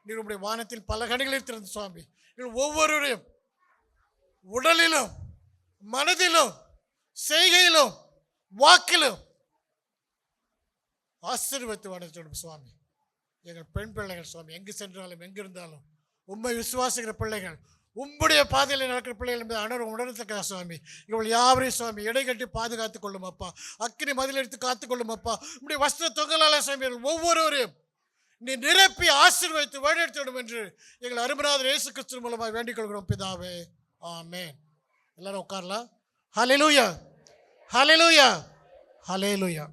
நீர் உடைய வானத்தில் பல கனிகளில் திறந்து சுவாமி நீங்கள் ஒவ்வொருவரையும் உடலிலும் மனதிலும் செய்கையிலும் வாக்கிலும் ஆசீர்வதித்து வாழ்த்து சுவாமி. எங்கள் பெண் பிள்ளைகள் சுவாமி எங்கு சென்றாலும் எங்கிருந்தாலும் உண்மை விசுவாசிக்கிற பிள்ளைகள், உம்முடைய பாதையில் நடக்கிற பிள்ளைகள் என்பதை அனைவரும் உணர்த்தக்க சுவாமி. இவள் யாவரையும் சுவாமி இடை கட்டி பாதுகாத்துக் கொள்ளும் அப்பா. அக்கினி மதில் எடுத்து காத்துக்கொள்ளும் அப்பா. உம்முடைய வஸ்திர தொங்கலால சுவாமி ஒவ்வொருவரையும் நீ நிரப்பி ஆசீர்வதித்து வழிநடத்திவிடும் என்று எங்கள் அருமநாதர் இயேசு கிறிஸ்து மூலமாக வேண்டிக் கொள்கிறோம் பிதாவே. ஆமென். எல்லாரும் உட்காரலாம். ஹல்லேலூயா, ஹல்லேலூயா, ஹல்லேலூயா.